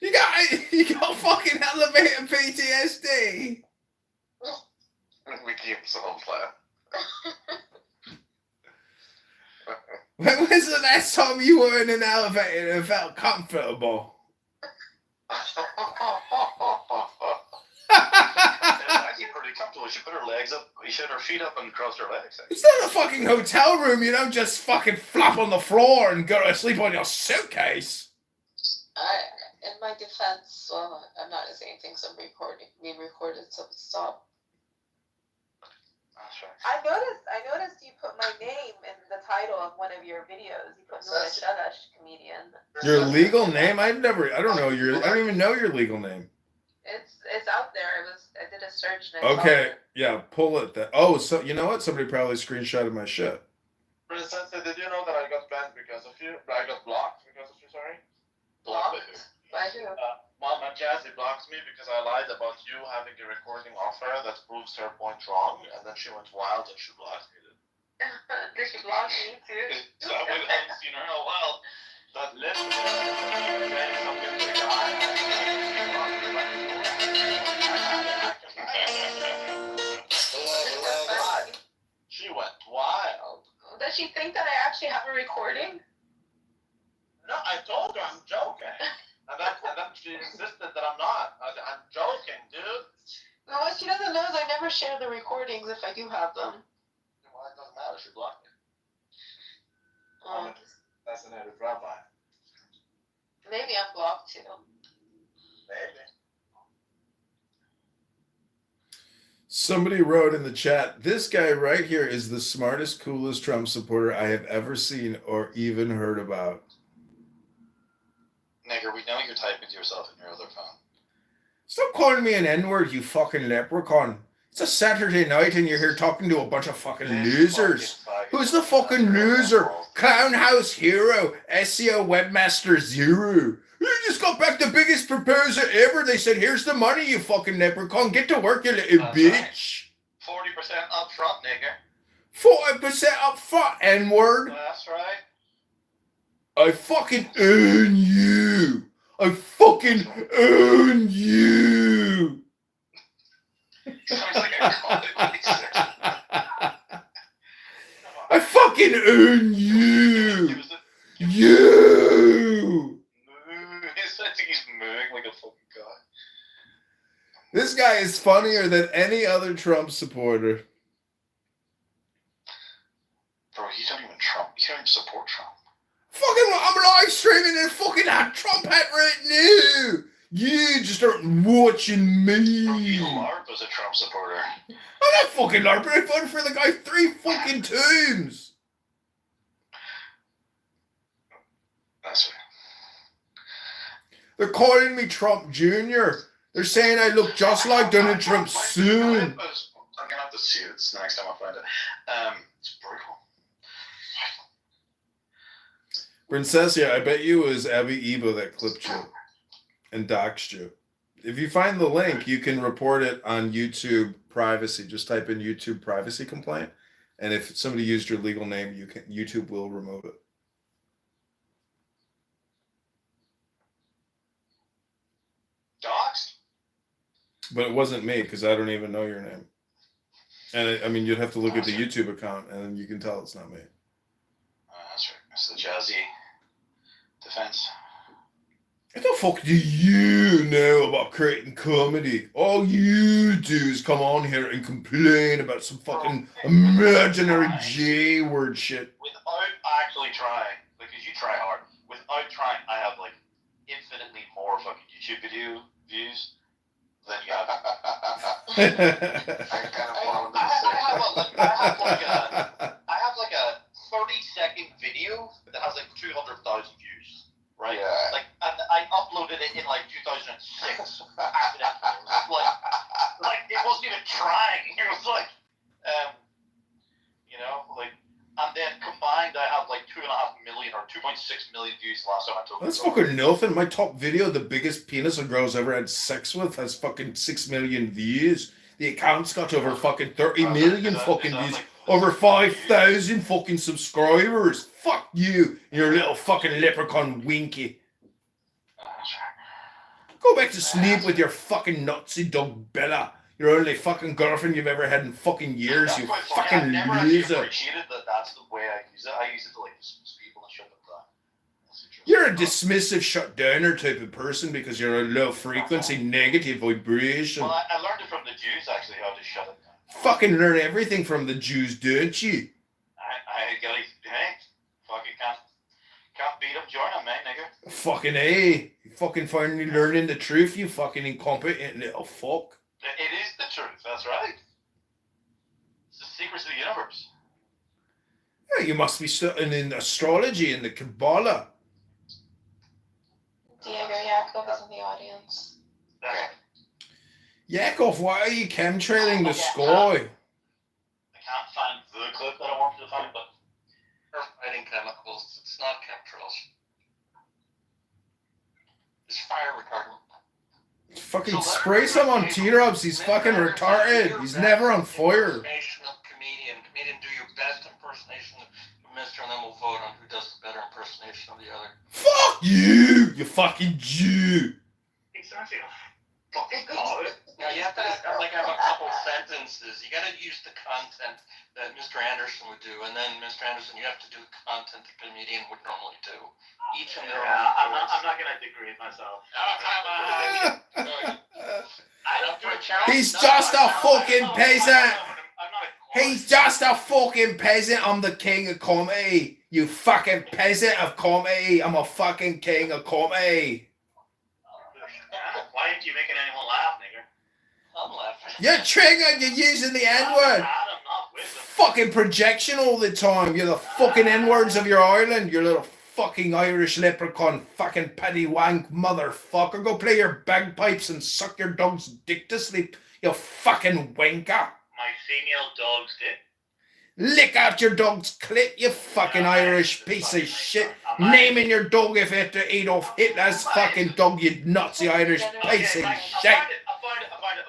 you got fucking elevator PTSD. We keep some flat. When was the last time you were in an elevator and felt comfortable? Actually pretty comfortable. She put her legs up. She had her feet up and crossed her legs. It's not a fucking hotel room. You don't just fucking flop on the floor and go to sleep on your suitcase. In my defense, well, I'm not saying things I'm being recorded, so stop. I noticed you put my name in the title of one of your videos. You put Nora Shadash, comedian. Your legal name? I don't even know your legal name. It's out there. I did a search. And Okay, yeah, pull it. So you know what? Somebody probably screenshotted my shit. Princess, did you know that I got banned because of you? I got blocked because of you, sorry? Blocked? By who? Mama Jazzy blocked me because I lied about you having a recording of her that proves her point wrong, and then she went wild and she blocked me. Did she block me too? So I haven't seen her in a while. But listen, saying something to the guy. She went wild. Does she think that I actually have a recording? No, I told her I'm joking. And then she insisted that I'm not. I'm joking, dude. No, what she doesn't know is I never share the recordings if I do have them. Well, it doesn't matter. She blocked me. That's an edit rabbi. Maybe I'm blocked too. Maybe. Somebody wrote in the chat, this guy right here is the smartest, coolest Trump supporter I have ever seen or even heard about. Nigger, we know you're typing to yourself in your other phone. Stop calling me an N-word, you fucking leprechaun. It's a Saturday night and you're here talking to a bunch of fucking losers. Who's the fucking loser? Clownhouse Hero, SEO Webmaster Zero. You just got back the biggest proposer ever. They said, here's the money, you fucking leprechaun. Get to work, you little bitch. 40% up front, nigger. 40% up front, N-word. That's right. I fucking own you. I fucking own you. Sounds like a I fucking own you. You. It's like you guy is funnier than any other Trump supporter. Bro, you don't even support Trump. Fucking, I'm live streaming in a fucking Trump hat right now. You just aren't watching me. Bro, you LARP as a Trump supporter. I'm not fucking LARPing. I voted for the guy 3 fucking times. That's right. They're calling me Trump Jr. They're saying I look just like Donald Trump soon. I'm gonna have to see it the next time I find it. It's brutal. Princessia, I bet you it was Abby Ebo that clipped you and doxed you. If you find the link, you can report it on YouTube privacy. Just type in YouTube privacy complaint, and if somebody used your legal name, YouTube will remove it. Doxed? But it wasn't me because I don't even know your name. And I mean, you'd have to look at the YouTube account, and you can tell it's not me. That's right. It's the jazzy defense. What the fuck do you know about creating comedy? All you do is come on here and complain about some fucking imaginary J word shit. Without actually trying, because you try hard. Without trying, I have like infinitely more fucking YouTube video views than you have. I have like a 30-second video that has like 200,000 views, right? Yeah. Like, and I uploaded it in like 2006. accidentally. like it wasn't even trying. It was like, like, and then combined, I have like 2.5 million or 2.6 million views last time I took. That's fucking nothing. My top video, the biggest penis a girl's ever had sex with, has fucking 6 million views. The account's got over fucking 30 million fucking views. Over 5,000 fucking subscribers. Fuck you, your little fucking leprechaun winky. Go back to sleep with your fucking Nazi dog Bella. Your only fucking girlfriend you've ever had in fucking years, you fucking I've never actually loser. appreciated that that's the way I use it. I use it to like dismiss people and shut them down. You're a dismissive shut downer type of person because you're a low frequency negative vibration. Well, I learned it from the Jews actually how to shut it down. Fucking learn everything from the Jews, don't you? I gotta, hey, fucking can't beat them, join them, man, nigga. Fucking A. You fucking finally learning the truth, you fucking incompetent little fuck. It is the truth, that's right. It's the secrets of the universe. Yeah, you must be studying in astrology and the Kabbalah. Diego Yakov is in the audience. Okay. Yakov, why are you chemtrailing the sky? I can't find the clip that I wanted to find, but They're fighting chemicals. It's not chemtrails. It's fire retardant. Fucking spray some on T-Robs, he's fucking retarded. He's never on fire. Impersonation of comedian. Comedian, do your best impersonation of Mr. and then we'll vote on who does the better impersonation of the other. Fuck you, you fucking Jew. exactly. Fucking call it. Now you have to have a couple sentences. You gotta use the content that Mr. Anderson would do, and then Mr. Anderson, you have to do the content the comedian would normally do. Each in their own I'm voice. not gonna degrade myself. Oh, come on! I don't do a challenge. He's just a fucking peasant. I'm not a He's just a fucking peasant. I'm the king of comedy. You fucking peasant of comedy. I'm a fucking king of comedy. Why aren't you making anyone laugh, nigger? I'm laughing. You're triggering. You're using the N-word. I'm not with them. Fucking projection all the time. You're the fucking N-words of your island. You little fucking Irish leprechaun. Fucking paddy wank motherfucker. Go play your bagpipes and suck your dog's dick to sleep. You fucking wanker. My female dog's dick. Lick out your dog's clit, you fucking Irish piece of shit. Naming your dog if you have to eat off Hitler's fucking dog, you Nazi Irish piece of I shit. find it.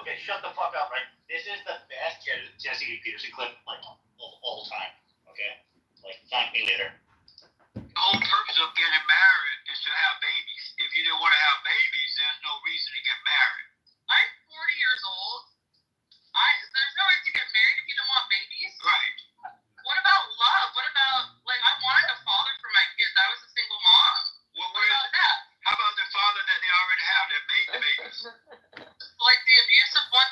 Okay, shut the fuck up, right? This is the best Jesse Lee Peterson clip, like, all time, okay? Like, thank me later. The whole purpose of getting married is to have babies. If you didn't want to have babies, there's no reason to get married. I'm 40 years old. There's no reason to get married if you don't want babies. Right. What about love? What about, like, I wanted a father for my kids. I was a single mom. Well, What about that? how about the father that they already have that made the babies? Like the abusive one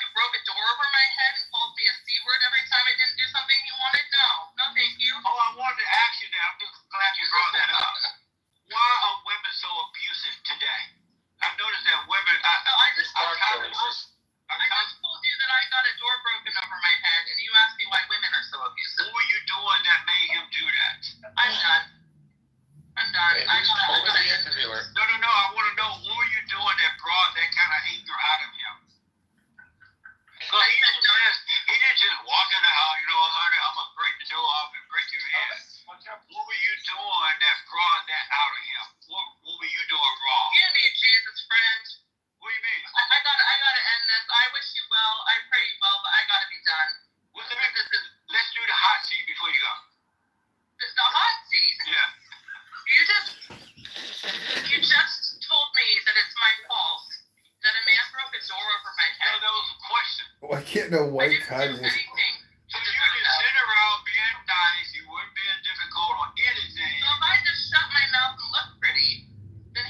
getting a I white didn't do card. anything. So you would just sit around being nice, you wouldn't be difficult on anything. So if I just shut my mouth and look pretty, then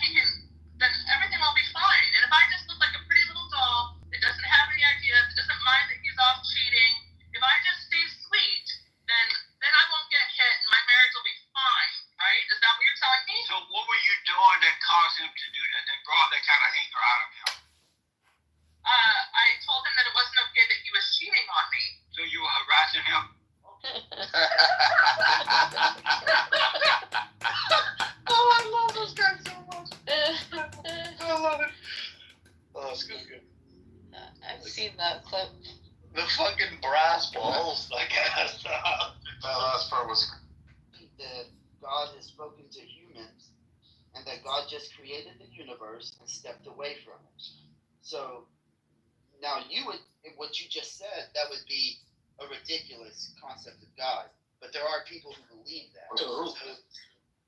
then everything will be fine. And if I just look like a pretty little doll that doesn't have any ideas, that doesn't mind that he's off cheating, if I just stay sweet, then I won't get hit and my marriage will be fine, right? Is that what you're telling me? So what were you doing that caused him to do that, that brought that kind of anger out of him? I told him that it wasn't okay that he was cheating on me. So you were harassing him? Oh, I love those guys so much. I love it. Oh, it's good. I've seen that clip. The fucking brass balls, I guess. That last part was That God has spoken to humans, and that God just created the universe and stepped away from it. So now what you just said, that would be a ridiculous concept of God. But there are people who believe that.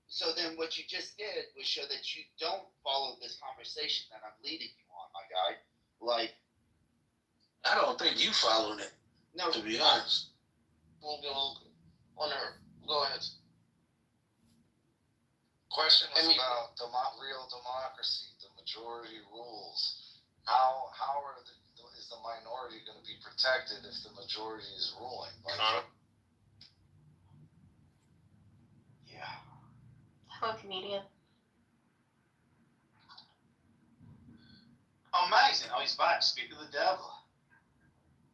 So then what you just did was show that you don't follow this conversation that I'm leading you on, my guy. Like, I don't think you followed it, no, to be honest. We'll go on her. Go ahead. question was about real democracy, the majority rules. How is the minority going to be protected if the majority is ruling? yeah. I'm a comedian. Amazing. Oh, he's back. Speak of the devil.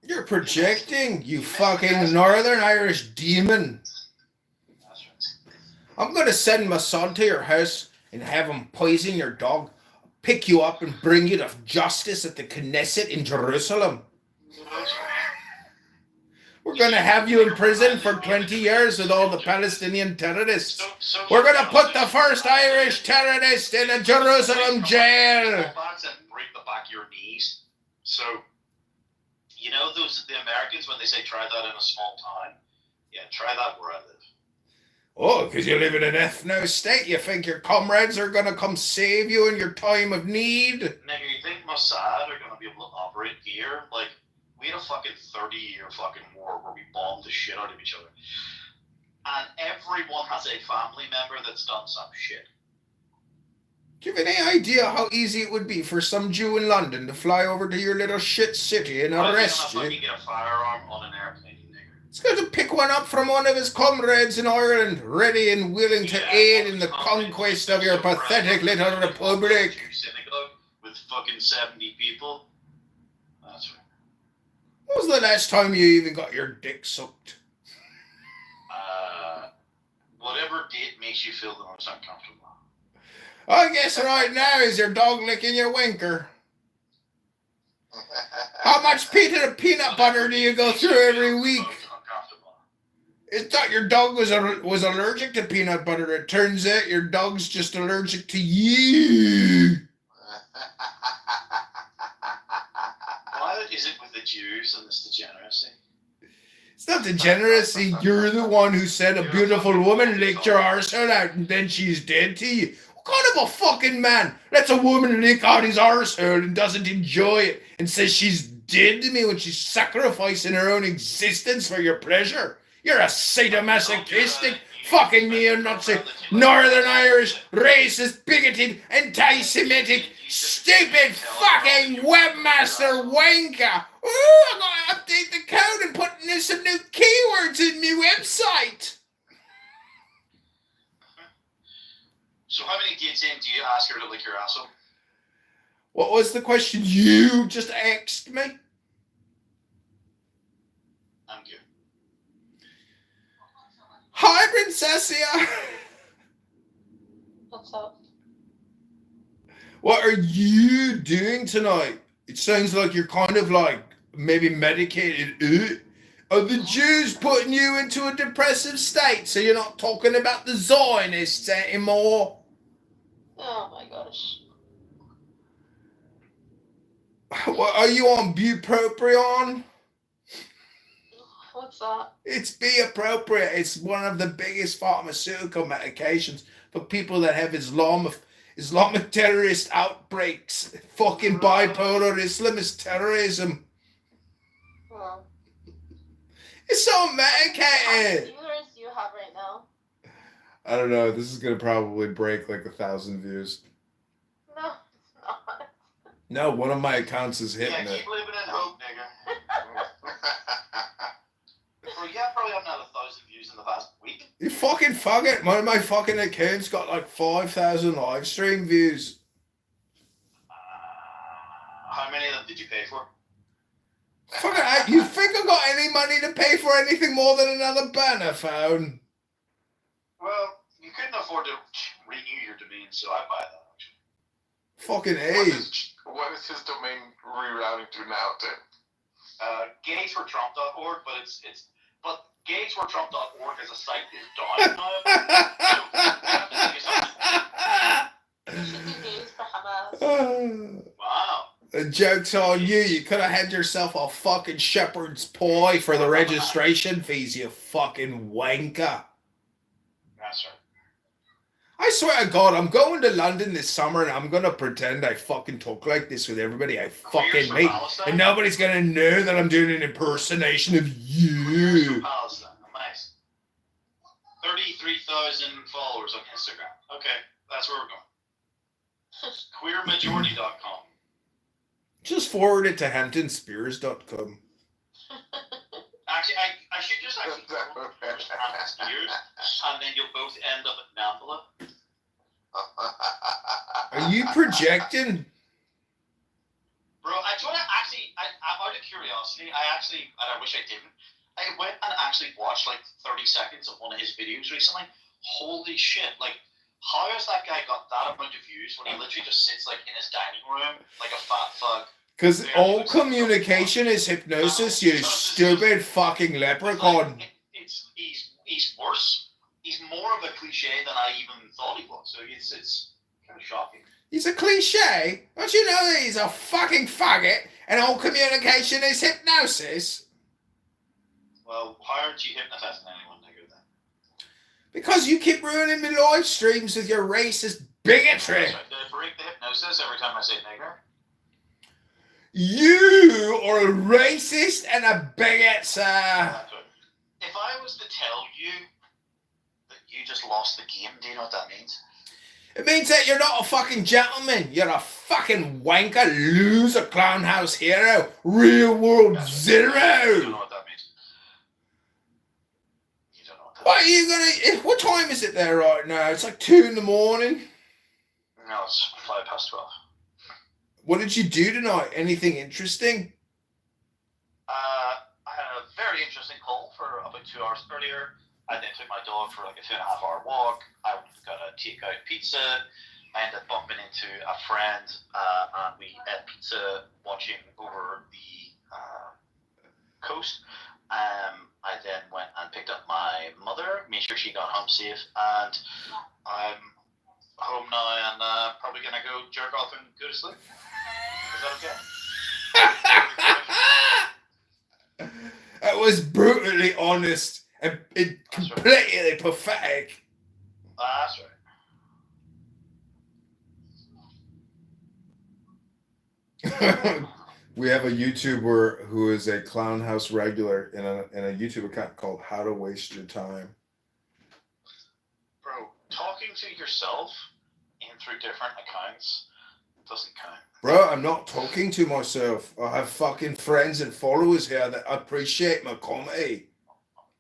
You're projecting, you fucking Northern Irish demon. That's right. I'm gonna send my son to your house and have him poison your dog, pick you up and bring you to justice at the Knesset in Jerusalem. We're gonna have you in prison for 20 years with all the Palestinian terrorists. We're gonna put the first Irish terrorist in a Jerusalem jail. And break the back of your knees. So, you know the Americans when they say try that in a small town? Yeah, try that where I live. Oh, because you live in an ethno state, you think your comrades are gonna come save you in your time of need? Nigga, you think Mossad are gonna be able to operate here? Like, we had a fucking 30-year fucking war where we bombed the shit out of each other. And everyone has a family member that's done some shit. Do you have any idea how easy it would be for some Jew in London to fly over to your little shit city and arrest you? Fucking get a firearm on an airplane, you nigger. He's going to pick one up from one of his comrades in Ireland, ready and willing to aid in the conquest of your pathetic little republic. Synagogue with fucking 70 people. That's right. When was the last time you even got your dick sucked? Whatever date makes you feel the most uncomfortable. I guess right now is your dog licking your winker. How much peanut butter do you go through every week? It's thought your dog was allergic to peanut butter. It turns out your dog's just allergic to you. Why is it with the Jews and this degeneracy? It's not degeneracy. You're the one who said a beautiful woman licked your arsehole out and then she's dead to you. What kind of a fucking man lets a woman lick out his arsehole and doesn't enjoy it and says she's dead to me when she's sacrificing her own existence for your pleasure? You're a sadomasochistic, fucking neo-Nazi, Northern Irish, racist, bigoted, anti-Semitic, stupid fucking webmaster wanker. Ooh, I gotta update the code and put in some new keywords in my website. So how many dates in do you ask her to lick your asshole? What was the question you just asked me? I'm good. Hi, Princessia. What's up? What are you doing tonight? It sounds like you're kind of like maybe medicated. Are the Jews putting you into a depressive state so you're not talking about the Zionists anymore? Oh my gosh. What, are you on bupropion? What's that? It's bupropion. It's one of the biggest pharmaceutical medications for people that have Islamic terrorist outbreaks. Fucking bipolar Islamist terrorism. Well, It's so how many medicated. viewers do you have right now? I don't know. This is gonna probably break like 1,000 views. No, it's not. No, one of my accounts is Yeah, hitting it. keep living in hope, nigga. Well, yeah, probably have another 1,000 views in the past week. You fucking fuck it. One of my fucking accounts got like 5,000 live stream views. How many of them did you pay for? Fucking hell, you think I got any money to pay for anything more than another burner phone? Well, you couldn't afford to renew your domain, so I buy that. Actually. Fucking A. What is his domain rerouting to now, Tim? Gaysfortrump.org, but but gaysfortrump.org as a site is down now. You should do gays for Hamas. Wow. The joke's on you. You could have had yourself a fucking shepherd's pie for the registration fees, you fucking wanker. That's right. I swear to God, I'm going to London this summer and I'm going to pretend I fucking talk like this with everybody I fucking meet. And nobody's going to know that I'm doing an impersonation of you. Palestine. Nice. 33,000 followers on Instagram. Okay, that's where we're going. Queermajority.com. Just forward it to hamptonspears.com. Actually, I should just actually forward Hampton Spears, and then you'll both end up at Nambla. Are you projecting? Bro, I do want to actually, out of curiosity, and I wish I didn't, I went and actually watched like 30 seconds of one of his videos recently. Holy shit, like, how has that guy got that amount of views when he literally just sits like in his dining room like a fat fuck? Because all communication is hypnosis, you stupid fucking leprechaun. He's worse. He's more of a cliche than I even thought he was. So it's kind of shocking. He's a cliche. Don't you know that he's a fucking faggot and all communication is hypnosis? Well, why aren't you hypnotizing anyone, nigger, then? Because you keep ruining my live streams with your racist bigotry. Did I break the hypnosis every time I say nigger? You are a racist and a bigot, sir. If I was to tell you that you just lost the game, do you know what that means? It means that you're not a fucking gentleman. You're a fucking wanker, loser, clown house hero, real world zero. You don't know what that means. You don't know what that What are you gonna? What time is it there right now? It's like 2 a.m. No, it's 12:05. What did you do tonight? Anything interesting? I had a very interesting call for about 2 hours earlier. I then took my dog for like a 2.5 hour walk. I got a takeout pizza. I ended up bumping into a friend, and we ate pizza watching over the coast. I then went and picked up my mother, made sure she got home safe, and I'm home now and probably gonna go jerk off and go to sleep. Is that okay? That was brutally honest and completely pathetic. That's right. We have a YouTuber who is a Clown House regular in a YouTube account called How to Waste Your Time. Bro, talking to yourself in through different accounts doesn't count. Bro, I'm not talking to myself. I have fucking friends and followers here that appreciate my comedy.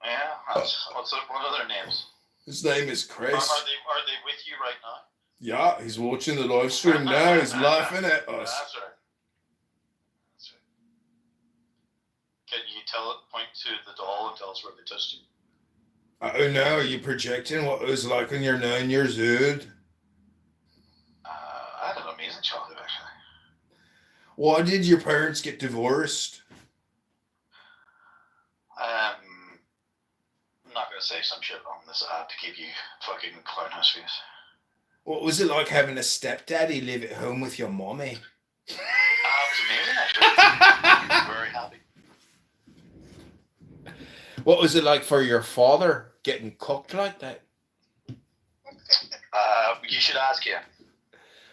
Yeah, what are their names? His name is Chris. Are they with you right now? Yeah, he's watching the live stream now. He's laughing at us. That's right. Can you point to the doll and tell us where they touched you? Oh no, are you projecting what it was like when you're 9 years old? I had an amazing childhood, actually. Why did your parents get divorced? I'm not going to say some shit on this to keep you fucking clown house face. What was it like having a stepdaddy live at home with your mommy? It was amazing, actually. Very happy. What was it like for your father getting cooked like that? You should ask him.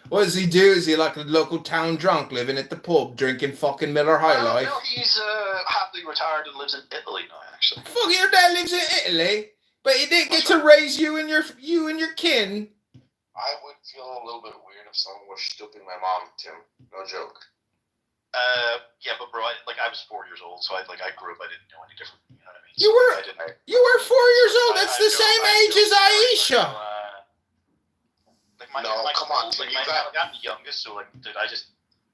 What does he do? Is he like a local town drunk living at the pub drinking fucking Miller High Life? No, he's happily retired and lives in Italy now, actually. Fuck, your dad lives in Italy, but he didn't get to raise you and your kin. I would feel a little bit weird if someone was stooping my mom, Tim. No joke. Yeah, but bro, I was 4 years old, so I grew up. I didn't know any different. You know what I mean? You So were I didn't. you were 4 years old. That's the same age as Aisha. Come on, Tim. I'm the youngest, so dude,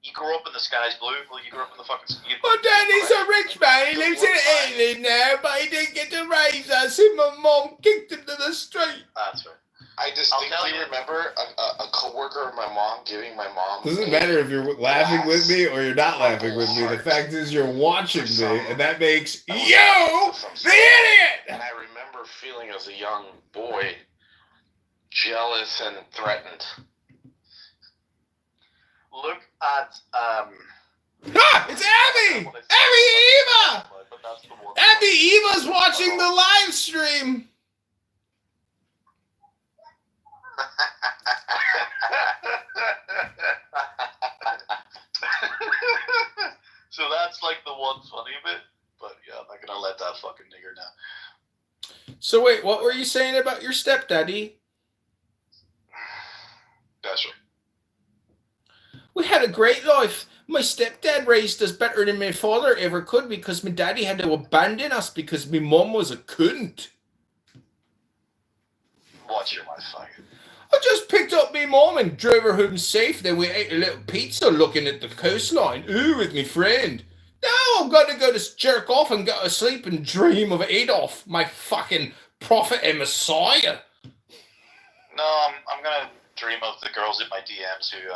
you grew up in the sky's blue. Well, you grew up in the fucking. My daddy's a rich man. He lives in Italy now, but he didn't get to raise us. And my mom kicked him to the street. That's right. I distinctly remember a coworker of my mom giving my mom. Doesn't matter if you're laughing with me or you're not laughing with me. The fact is you're watching me, and that makes you the idiot! And I remember feeling as a young boy jealous and threatened. Look at It's Abby! Abby Eva! Abby Eva's watching the live stream. So that's like the one funny bit, but yeah, I'm not gonna let that fucking nigger down. So wait, what were you saying about your stepdaddy? That's right. We had a great life. My stepdad raised us better than my father ever could because my daddy had to abandon us because my mum was a cunt. Watch your mouth, faggot. I just picked up my mum and drove her home safe. Then we ate a little pizza looking at the coastline. Ooh, with me friend. Now I'm going to go to jerk off and go to sleep and dream of Adolf, my fucking prophet and messiah. No, I'm gonna dream of the girls in my DMs who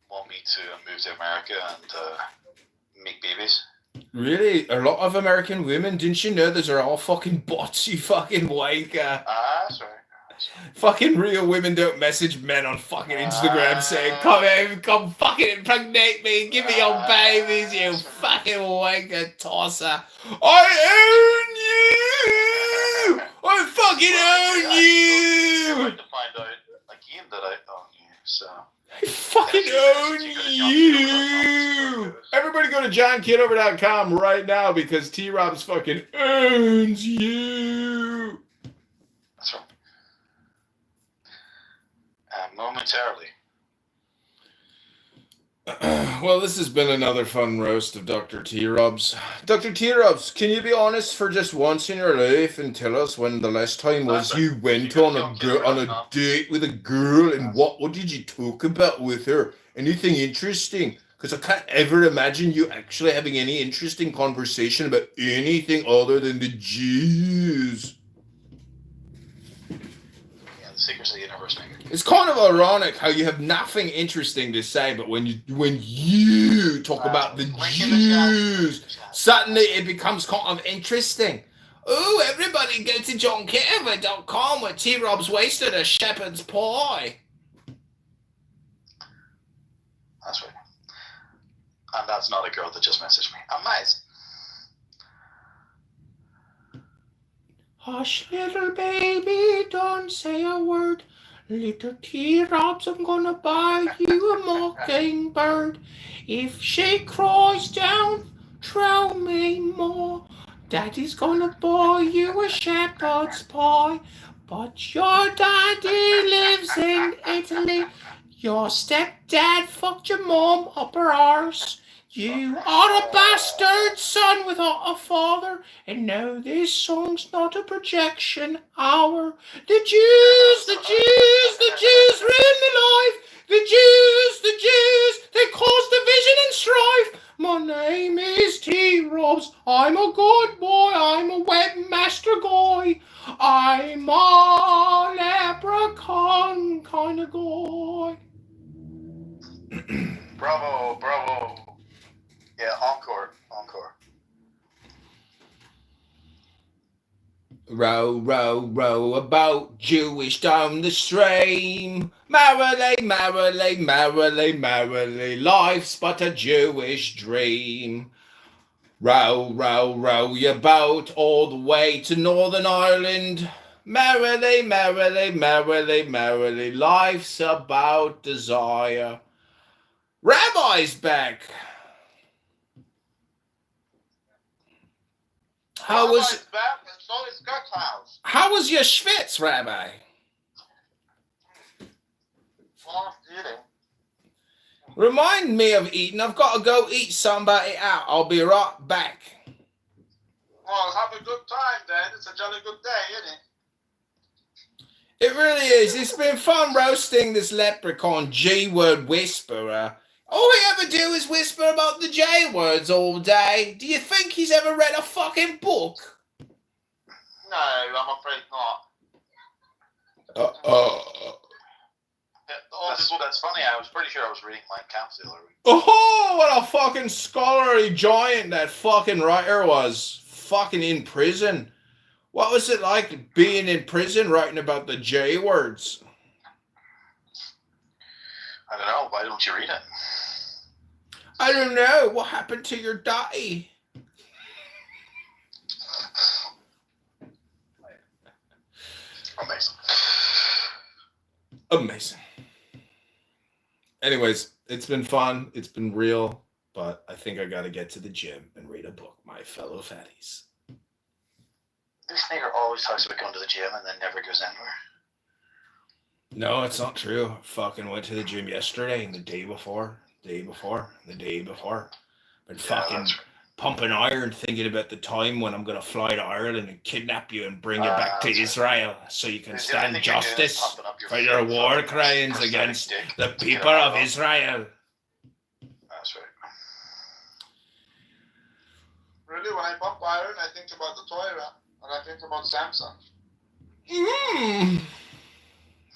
want me to move to America and make babies. Really? A lot of American women? Didn't you know those are all fucking bots, you fucking wanker? Sorry. Fucking real women don't message men on fucking Instagram saying, come fucking impregnate me, give me your babies, you fucking wanker tosser. I own you! I fucking own you! I'd like to find out again that I own you, so. I fucking own you! Everybody go to johnkitover.com right now because T-Rob's fucking owns you! That's right. Momentarily. Well, this has been another fun roast of Dr. T-Robs. Dr. T-Robs, can you be honest for just once in your life and tell us when the last time was you went on a date with a girl and what did you talk about with her? Anything interesting? Because I can't ever imagine you actually having any interesting conversation about anything other than the Jews. Yeah, the secrets of the universe, maybe. It's kind of ironic how you have nothing interesting to say, but when you talk about the Jews, suddenly it becomes kind of interesting. Ooh, everybody go to johnkitover.com where T-Rob's wasted a shepherd's pie. That's right. And that's not a girl that just messaged me. Amazing. Hush, little baby, don't say a word. Little T-Robs, I'm gonna buy you a mockingbird. If she cries down, throw me more. Daddy's gonna buy you a shepherd's pie. But your daddy lives in Italy. Your stepdad fucked your mom up her arse. You are a bastard son without a father. And no, this song's not a projection hour. The Jews ruined me life. The Jews, they cause division and strife. My name is T-Robs. I'm a good boy. I'm a webmaster guy. I'm a leprechaun kind of guy. Bravo. Yeah, encore. Row, row, row about Jewish down the stream. Merrily, merrily, merrily, merrily, life's but a Jewish dream. Row, row, row your boat all the way to Northern Ireland. Merrily, merrily, merrily, merrily, life's about desire. Rabbi's back. How was Rabbi's back, and so is Guthouse. how was your schwitz, Rabbi? Well, eating. Remind me of eating. I've got to go eat somebody out. I'll be right back. Well, have a good time then. It's a jolly good day, isn't it? It really is. It's been fun roasting this leprechaun J-word whisperer. All he ever do is whisper about the J-words all day. Do you think he's ever read a fucking book? No, I'm afraid not. That's funny. I was pretty sure I was reading Mein Kampf the other week. Oh, what a fucking scholarly giant that fucking writer was. Fucking in prison. What was it like being in prison writing about the J words? I don't know. Why don't you read it? I don't know. What happened to your daddy? Amazing. Amazing. Anyways, it's been fun. It's been real. But I think I got to get to the gym and read a book, my fellow fatties. This nigger always talks about going to the gym and then never goes anywhere. No, it's not true. I fucking went to the gym yesterday and the day before. Been fucking pumping iron, thinking about the time when I'm going to fly to Ireland and kidnap you and bring you back to Israel so you can stand justice for your war crimes against the people of Israel. That's right. Really, when I pump iron, I think about the Torah, and I think about Samson.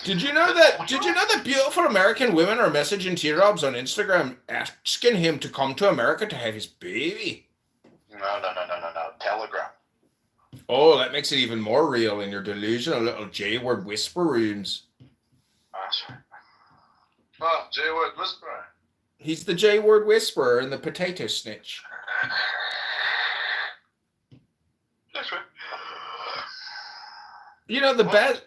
Did you know that beautiful American women are messaging T-Robs on Instagram asking him to come to America to have his baby? No. Telegram. Oh, that makes it even more real in your delusional little J-word whisper rooms. That's right. Oh, J-word whisperer. He's the J-word whisperer and the potato snitch. That's right. You know, the best...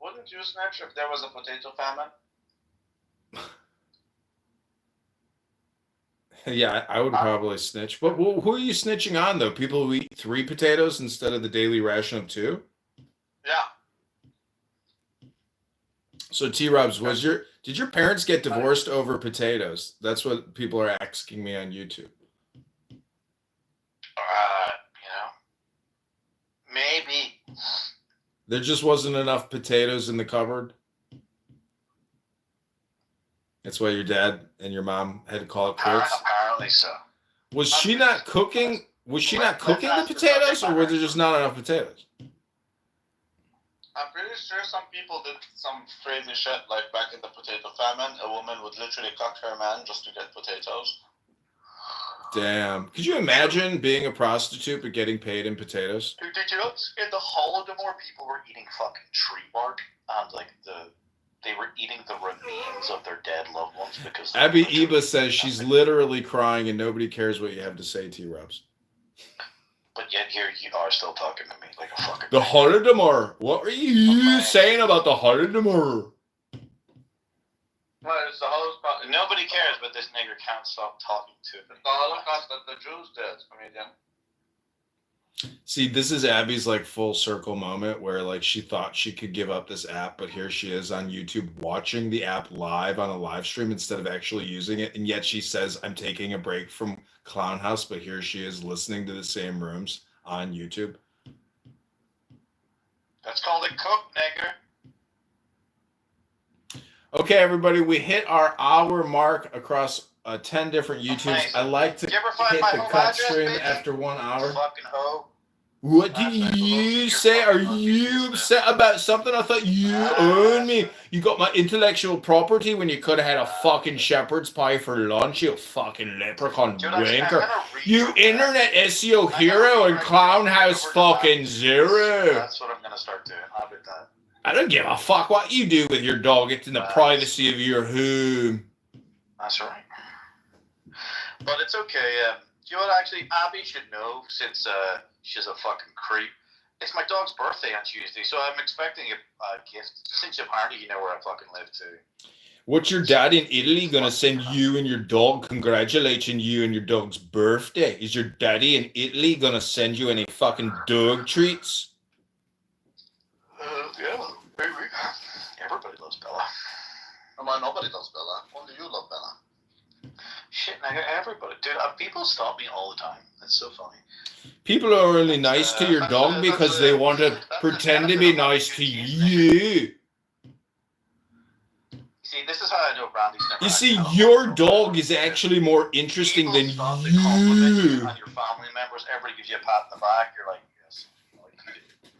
Wouldn't you snatch if there was a potato famine? Yeah, I would probably snitch. But who are you snitching on, though? People who eat 3 potatoes instead of the daily ration of 2? Yeah. So, T-Robs, did your parents get divorced over potatoes? That's what people are asking me on YouTube. Maybe. There just wasn't enough potatoes in the cupboard? That's why your dad and your mom had to call it quits? Apparently so. Was she not cooking the potatoes, or were there just not enough potatoes? I'm pretty sure some people did some crazy shit, like back in the potato famine, a woman would literally cuck her man just to get potatoes. Damn. Could you imagine being a prostitute but getting paid in potatoes? Dude, did you know in the Holodomor people were eating fucking tree bark? They were eating the remains of their dead loved ones because... Abby Eba says she's literally crying and nobody cares what you have to say, T-Robs. But yet here you are still talking to me like a fucking... The Holodomor. What were you saying about the Holodomor? Well, it's the Holocaust. Nobody cares, but this nigger can't stop talking to me. The Holocaust that the Jews did, comedian. See, this is Abby's like full circle moment where like she thought she could give up this app, but here she is on YouTube watching the app live on a live stream instead of actually using it. And yet she says, I'm taking a break from Clown House, but here she is listening to the same rooms on YouTube. That's called a cook, nigger. Okay, everybody, we hit our hour mark across 10 different YouTubes. Amazing. I like to You ever find hit my the home cut address, stream baby? after 1 hour. Fucking hoe. What do you say? Are you upset about something? I thought you owned me. You got my intellectual property when you could have had a fucking shepherd's pie for lunch, you fucking leprechaun wanker. You internet SEO hero and Clown House fucking zero. That's what I'm gonna start doing. How about that? I don't give a fuck what you do with your dog. It's in the privacy of your home. That's right. But it's okay. You know what? Actually, Abby should know since she's a fucking creep. It's my dog's birthday on Tuesday, so I'm expecting a gift. Since apparently you know where I fucking live too. What's your dad in Italy gonna send you and your dog congratulating you and your dog's birthday? Is your daddy in Italy gonna send you any fucking dog treats? Yeah, maybe. Everybody loves Bella. Nobody loves Bella. Only you love Bella. Shit, now everybody, dude. People stop me all the time. That's so funny. People are only nice to your dog because they want to pretend to be nice to you. See, this is how I know Randy's never. You see, your dog is actually more interesting than stop to compliment you you. and your family members. Everybody gives you a pat in the back. You're like, yes,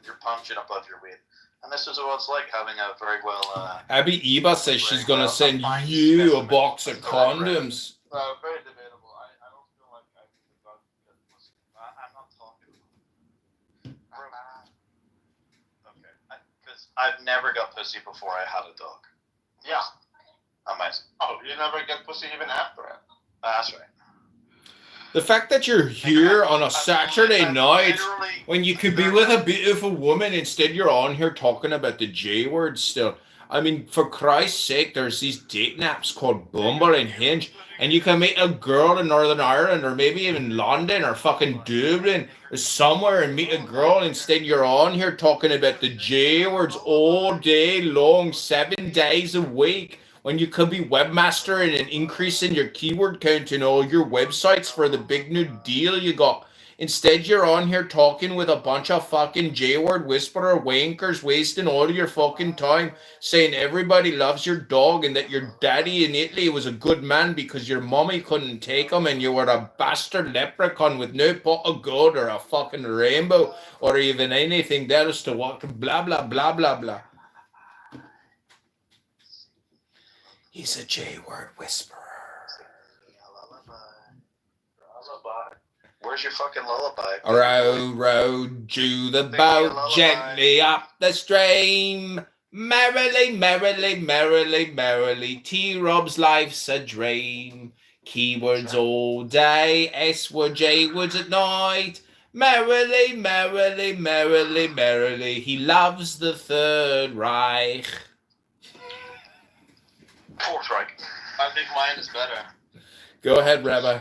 you're punching above your weight. And this is what it's like having a very well. Abby Eba says she's gonna send you a box of condoms. Very debatable. I don't feel like I need the dog to get pussy. I'm not talking about. Okay, because I've never got pussy before I had a dog. Yeah. Amazing. Oh, you never get pussy even after it. That's right. The fact that you're here on a Saturday night when you could be with a beautiful woman, instead you're on here talking about the J word still. I mean, for Christ's sake, there's these dating apps called Bumble and Hinge, and you can meet a girl in Northern Ireland or maybe even London or fucking Dublin or somewhere and meet a girl. Instead, you're on here talking about the J words all day long, 7 days a week, when you could be webmastering and increasing your keyword count in all your websites for the big new deal you got. Instead, you're on here talking with a bunch of fucking J-word whisperer wankers, wasting all your fucking time, saying everybody loves your dog and that your daddy in Italy was a good man because your mommy couldn't take him and you were a bastard leprechaun with no pot of gold or a fucking rainbow or even anything else to walk, blah, blah, blah, blah, blah. He's a J-word whisperer. Lullaby. Where's your fucking lullaby? Row, row, to the boat, gently up the stream. Merrily, merrily, merrily, merrily, T-Rob's life's a dream. Keywords all day, S-word, J-words at night. Merrily, merrily, merrily, merrily, he loves the Third Reich. Fourth Reich. I think mine is better. Go ahead, Rabbi.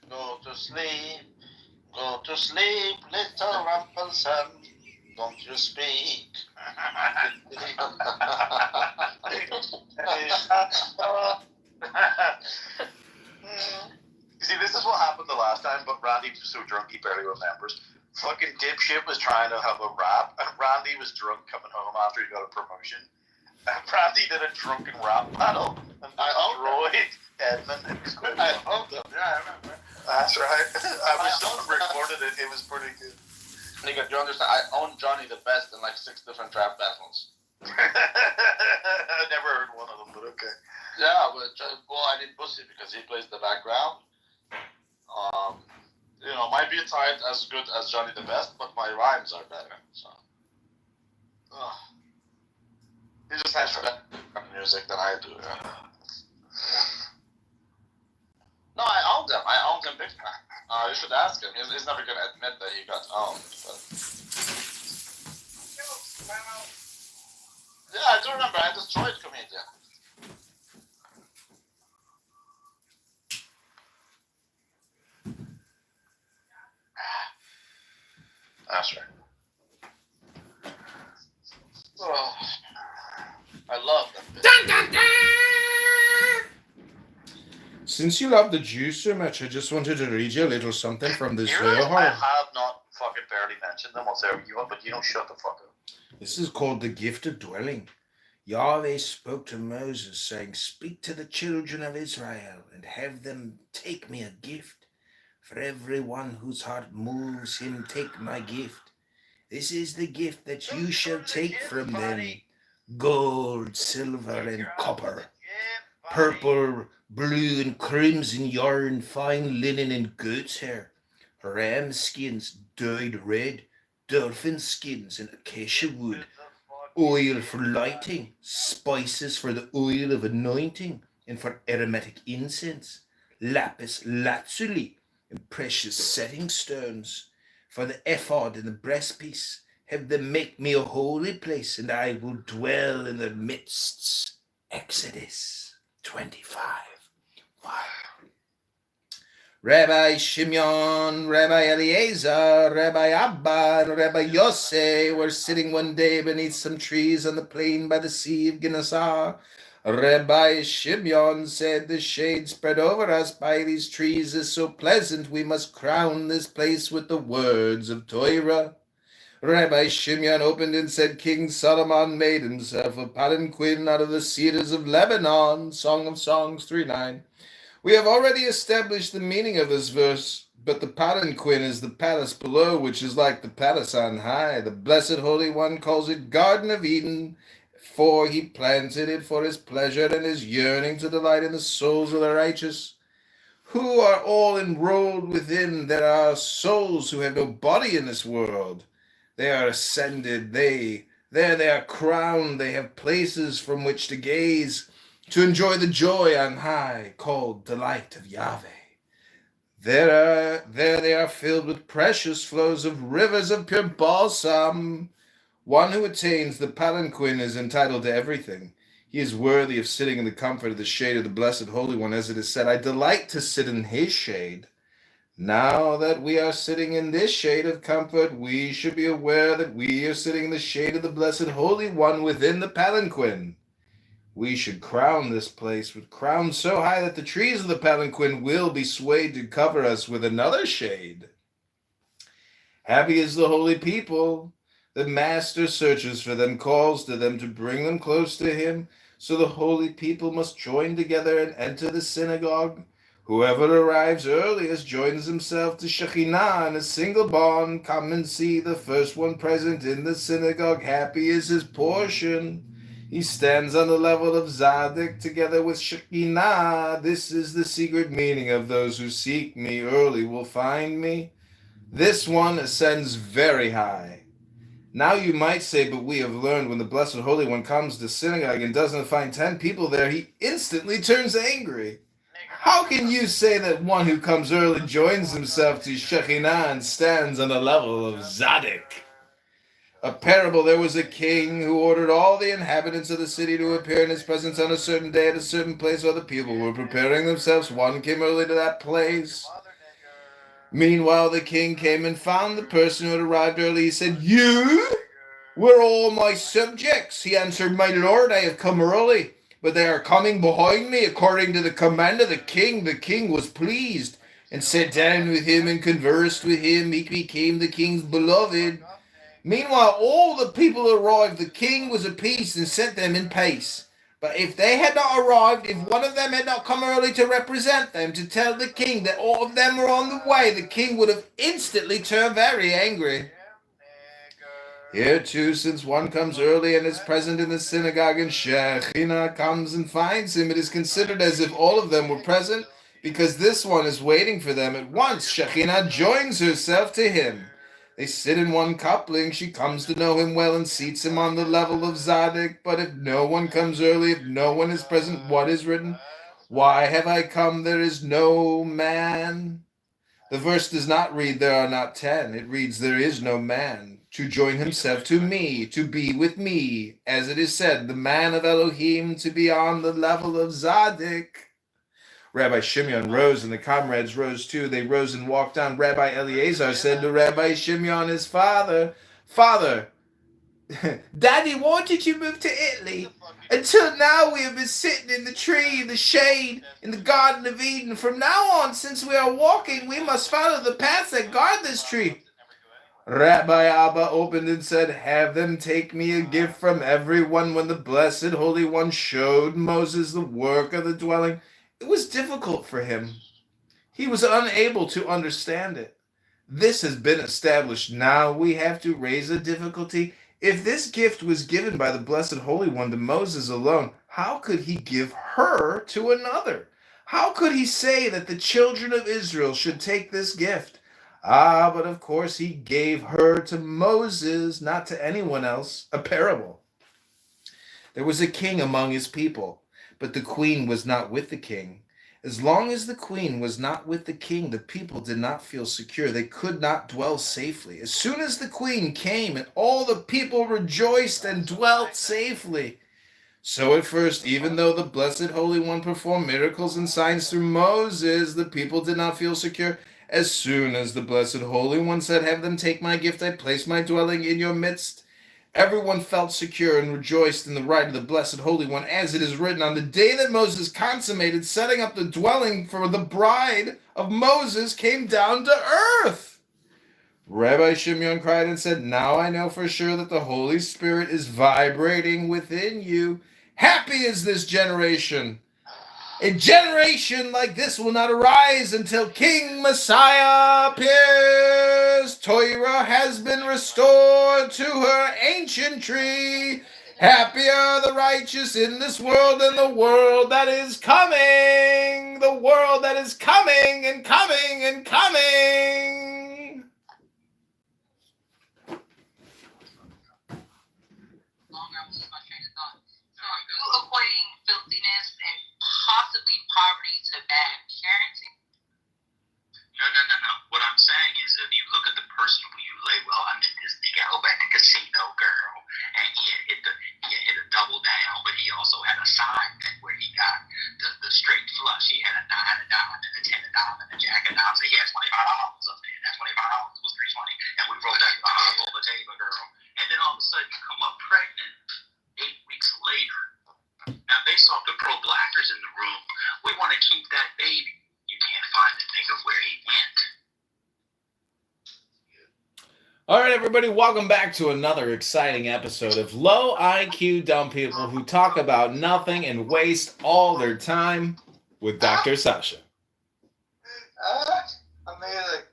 Go to sleep, little Rumpelson. Don't you speak. See, this is what happened the last time, but Randy was so drunk he barely remembers. Fucking dipshit was trying to have a rap, and Randy was drunk coming home after he got a promotion. And Randy did a drunken rap battle, and I destroyed Edmund. I owned them, yeah, I remember. That's right. I was recorded it. It was pretty good. Nigga, do you understand? I own Johnny the Best in like 6 different rap battles. I never heard one of them, but okay. Yeah, but I need Pussy because he plays the background. My beats aren't as good as Johnny the Best, but my rhymes are better. So, he just has better music than I do. Yeah. No, I owned him. I owned him big time. You should ask him. He's never gonna admit that he got owned. But... Yeah, I do remember. I destroyed Comedian. That's right. Oh, I love that. Dun, dun, dun! Since you love the Jews so much, I just wanted to read you a little something from the I Zohar. have not fucking barely mentioned them whatsoever you want, but you don't shut the fuck up. This is called the gift of dwelling. Yahweh spoke to Moses, saying, "Speak to the children of Israel and have them take me a gift. For everyone whose heart moves him, take my gift. This is the gift that you shall take from them: gold, silver, and copper, purple, blue, and crimson yarn, fine linen, and goat's hair, ram skins dyed red, dolphin skins, and acacia wood, oil for lighting, spices for the oil of anointing, and for aromatic incense, lapis lazuli, and precious setting stones, for the ephod and the breastpiece. Have them make me a holy place, and I will dwell in their midst. Exodus 25. Wow. Rabbi Shimon, Rabbi Eliezer, Rabbi Abba, and Rabbi Yosef were sitting one day beneath some trees on the plain by the sea of Gennesar. Rabbi Shimon said, the shade spread over us by these trees is so pleasant, we must crown this place with the words of Torah. Rabbi Shimon opened and said, King Solomon made himself a palanquin out of the cedars of Lebanon. Song of Songs 3:9. We have already established the meaning of this verse, but the palanquin is the palace below, which is like the palace on high. The Blessed Holy One calls it Garden of Eden, for he planted it for his pleasure and his yearning to delight in the souls of the righteous, who are all enrolled within. There are souls who have no body in this world. They are ascended, they are crowned, they have places from which to gaze, to enjoy the joy on high, called delight of Yahweh. There they are filled with precious flows of rivers of pure balsam. One who attains the palanquin is entitled to everything. He is worthy of sitting in the comfort of the shade of the Blessed Holy One, as it is said, I delight to sit in his shade. Now that we are sitting in this shade of comfort, we should be aware that we are sitting in the shade of the Blessed Holy One within the palanquin. We should crown this place with crowns so high that the trees of the palanquin will be swayed to cover us with another shade. Happy is the holy people. The Master searches for them, calls to them to bring them close to him. So the holy people must join together and enter the synagogue. Whoever arrives earliest joins himself to Shekhinah in a single bond. Come and see the first one present in the synagogue. Happy is his portion. He stands on the level of Zadok together with Shekhinah. This is the secret meaning of those who seek me early will find me. This one ascends very high. Now you might say, but we have learned when the Blessed Holy One comes to synagogue and doesn't find 10 people there, he instantly turns angry. How can you say that one who comes early joins himself to Shekhinah and stands on the level of Zadok? A parable, there was a king who ordered all the inhabitants of the city to appear in his presence on a certain day at a certain place while the people were preparing themselves. One came early to that place. Meanwhile, the king came and found the person who had arrived early. He said, You were all my subjects. He answered, My lord, I have come early, but they are coming behind me according to the command of the king. The king was pleased and sat down with him and conversed with him. He became the king's beloved. Meanwhile, all the people arrived. The king was appeased and sent them in peace. But if they had not arrived, if one of them had not come early to represent them, to tell the king that all of them were on the way, the king would have instantly turned very angry. Here too, since one comes early and is present in the synagogue and Shekhinah comes and finds him, it is considered as if all of them were present, because this one is waiting for them. At once Shekhinah joins herself to him. They sit in one coupling. She comes to know him well and seats him on the level of Zadok. But if no one comes early, if no one is present, what is written? Why have I come? There is no man. The verse does not read, there are not 10. It reads, there is no man to join himself to me, to be with me. As it is said, the man of Elohim to be on the level of Zadok. Rabbi Shimon rose, and the comrades rose too. They rose and walked on. Rabbi Eliezer said to Rabbi Shimon, his father, Father, Daddy, why did you move to Italy? Until now we have been sitting in the tree, in the shade, in the Garden of Eden. From now on, since we are walking, we must follow the paths that guard this tree. Rabbi Abba opened and said, Have them take me a gift from everyone. When the Blessed Holy One showed Moses the work of the dwelling, it was difficult for him. He was unable to understand it. This has been established. Now we have to raise a difficulty. If this gift was given by the Blessed Holy One to Moses alone, how could he give her to another? How could he say that the children of Israel should take this gift? But of course he gave her to Moses, not to anyone else. A parable. There was a king among his people, but the queen was not with the king. As long as the queen was not with the king, the people did not feel secure. They could not dwell safely. As soon as the queen came, and all the people rejoiced and dwelt safely. So at first, even though the Blessed Holy One performed miracles and signs through Moses, the people did not feel secure. As soon as the Blessed Holy One said, "Have them take my gift, I place my dwelling in your midst," everyone felt secure and rejoiced in the right of the Blessed Holy One, as it is written, "On the day that Moses consummated setting up the dwelling for the bride of Moses came down to earth." Rabbi Shimon cried and said, "Now I know for sure that the Holy Spirit is vibrating within you. Happy is this generation. A generation like this will not arise until King Messiah appears. Torah has been restored to her ancient tree. Happy are the righteous in this world and the world that is coming. The world that is coming and coming and coming." You equating filthiness and possibly poverty to bad parenting? No. What I'm saying is, if you look at the person who you label, I met this nigga over at the casino, girl, and he had hit a double down, but he also had a side bet where he got the straight flush. He had a 9 of diamond and a 10 of diamond and a jack of diamonds. So he had $25 up there. That $25 was $320, and we rolled that behind on the table, girl. And then all of a sudden, you come up pregnant 8 weeks later. Now, based off the pro-blackers in the room, we want to keep that baby. You can't find the nigga where he went. All right, everybody, welcome back to another exciting episode of Low IQ Dumb People Who Talk About Nothing and Waste All Their Time with Dr. Sasha. Amazing.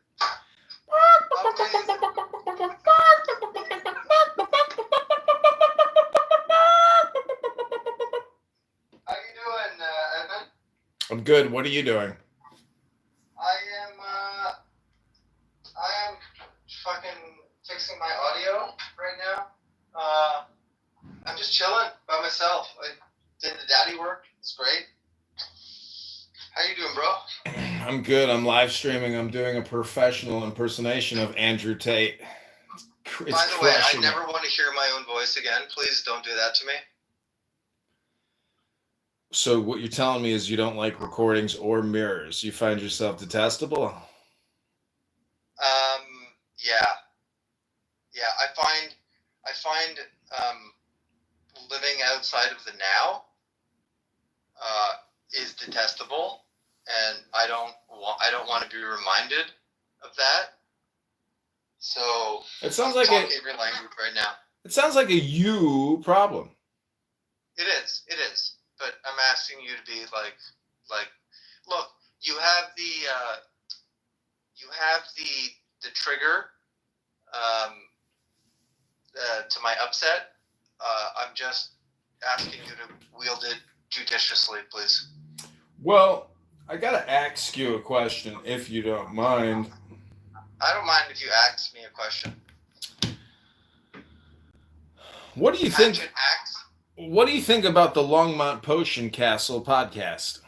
How you doing, Edmund? I'm good. What are you doing? I am fucking fixing my audio right now. I'm just chilling by myself. I did the daddy work. It's great. How you doing, bro? I'm good. I'm live streaming. I'm doing a professional impersonation of Andrew Tate. By the way, I never want to hear my own voice again. Please don't do that to me. So what you're telling me is you don't like recordings or mirrors. You find yourself detestable? Yeah. I find living outside of the now is detestable, and I don't want to be reminded of that. So It sounds like every language right now. It sounds like a you problem. It is. But I'm asking you to be like, look, you have the trigger to my upset. I'm just asking you to wield it judiciously, please. Well, I gotta ask you a question, if you don't mind. I don't mind if you ask me a question. What do you think? What do you think about the Longmont Potion Castle podcast?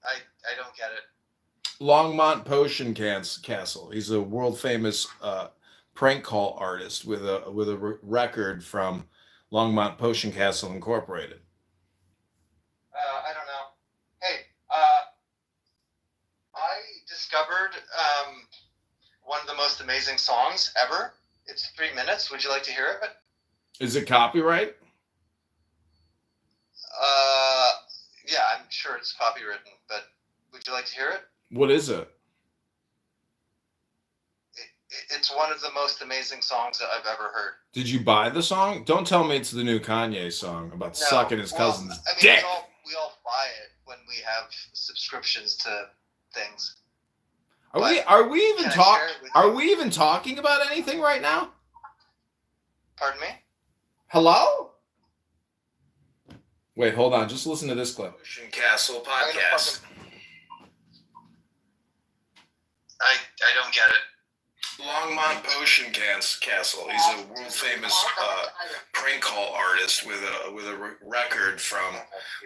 I don't get it. Longmont Potion Castle. He's a world famous prank call artist with a record from Longmont Potion Castle Incorporated. I don't know. Hey, I discovered one of the most amazing songs ever. It's 3 minutes. Would you like to hear it? Is it copyright? Yeah, I'm sure it's copywritten, but would you like to hear it? What is it? It's one of the most amazing songs that I've ever heard. Did you buy the song? Don't tell me it's the new Kanye song about sucking his cousin's dick. We all buy it when we have subscriptions to things. Are we even talking about anything right now? Pardon me? Hello? Wait, hold on. Just listen to this clip. Potion Castle podcast. I don't get it. Longmont Potion Castle. He's a world famous prank call artist with a record from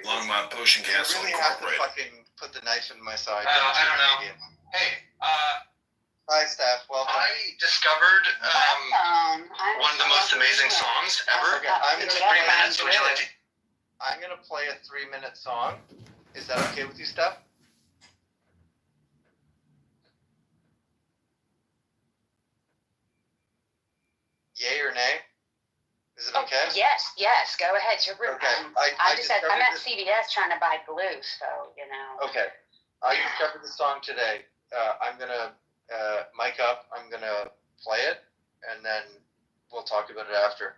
Longmont Potion You Castle really have to Incorporated. fucking put the knife in my side. I don't know. Hey, Hi, Steph. Welcome. I discovered one of the most amazing songs ever. Okay, I'm It's gonna 3 minutes. Would you like to? I'm gonna play a 3-minute song. Is that okay with you, Steph? Yay or nay? Is it okay? Yes, go ahead. Okay. I'm discovered at this- CVS trying to buy glue, so you know. Okay. I discovered the song today. I'm gonna mic up. I'm gonna play it, and then we'll talk about it after.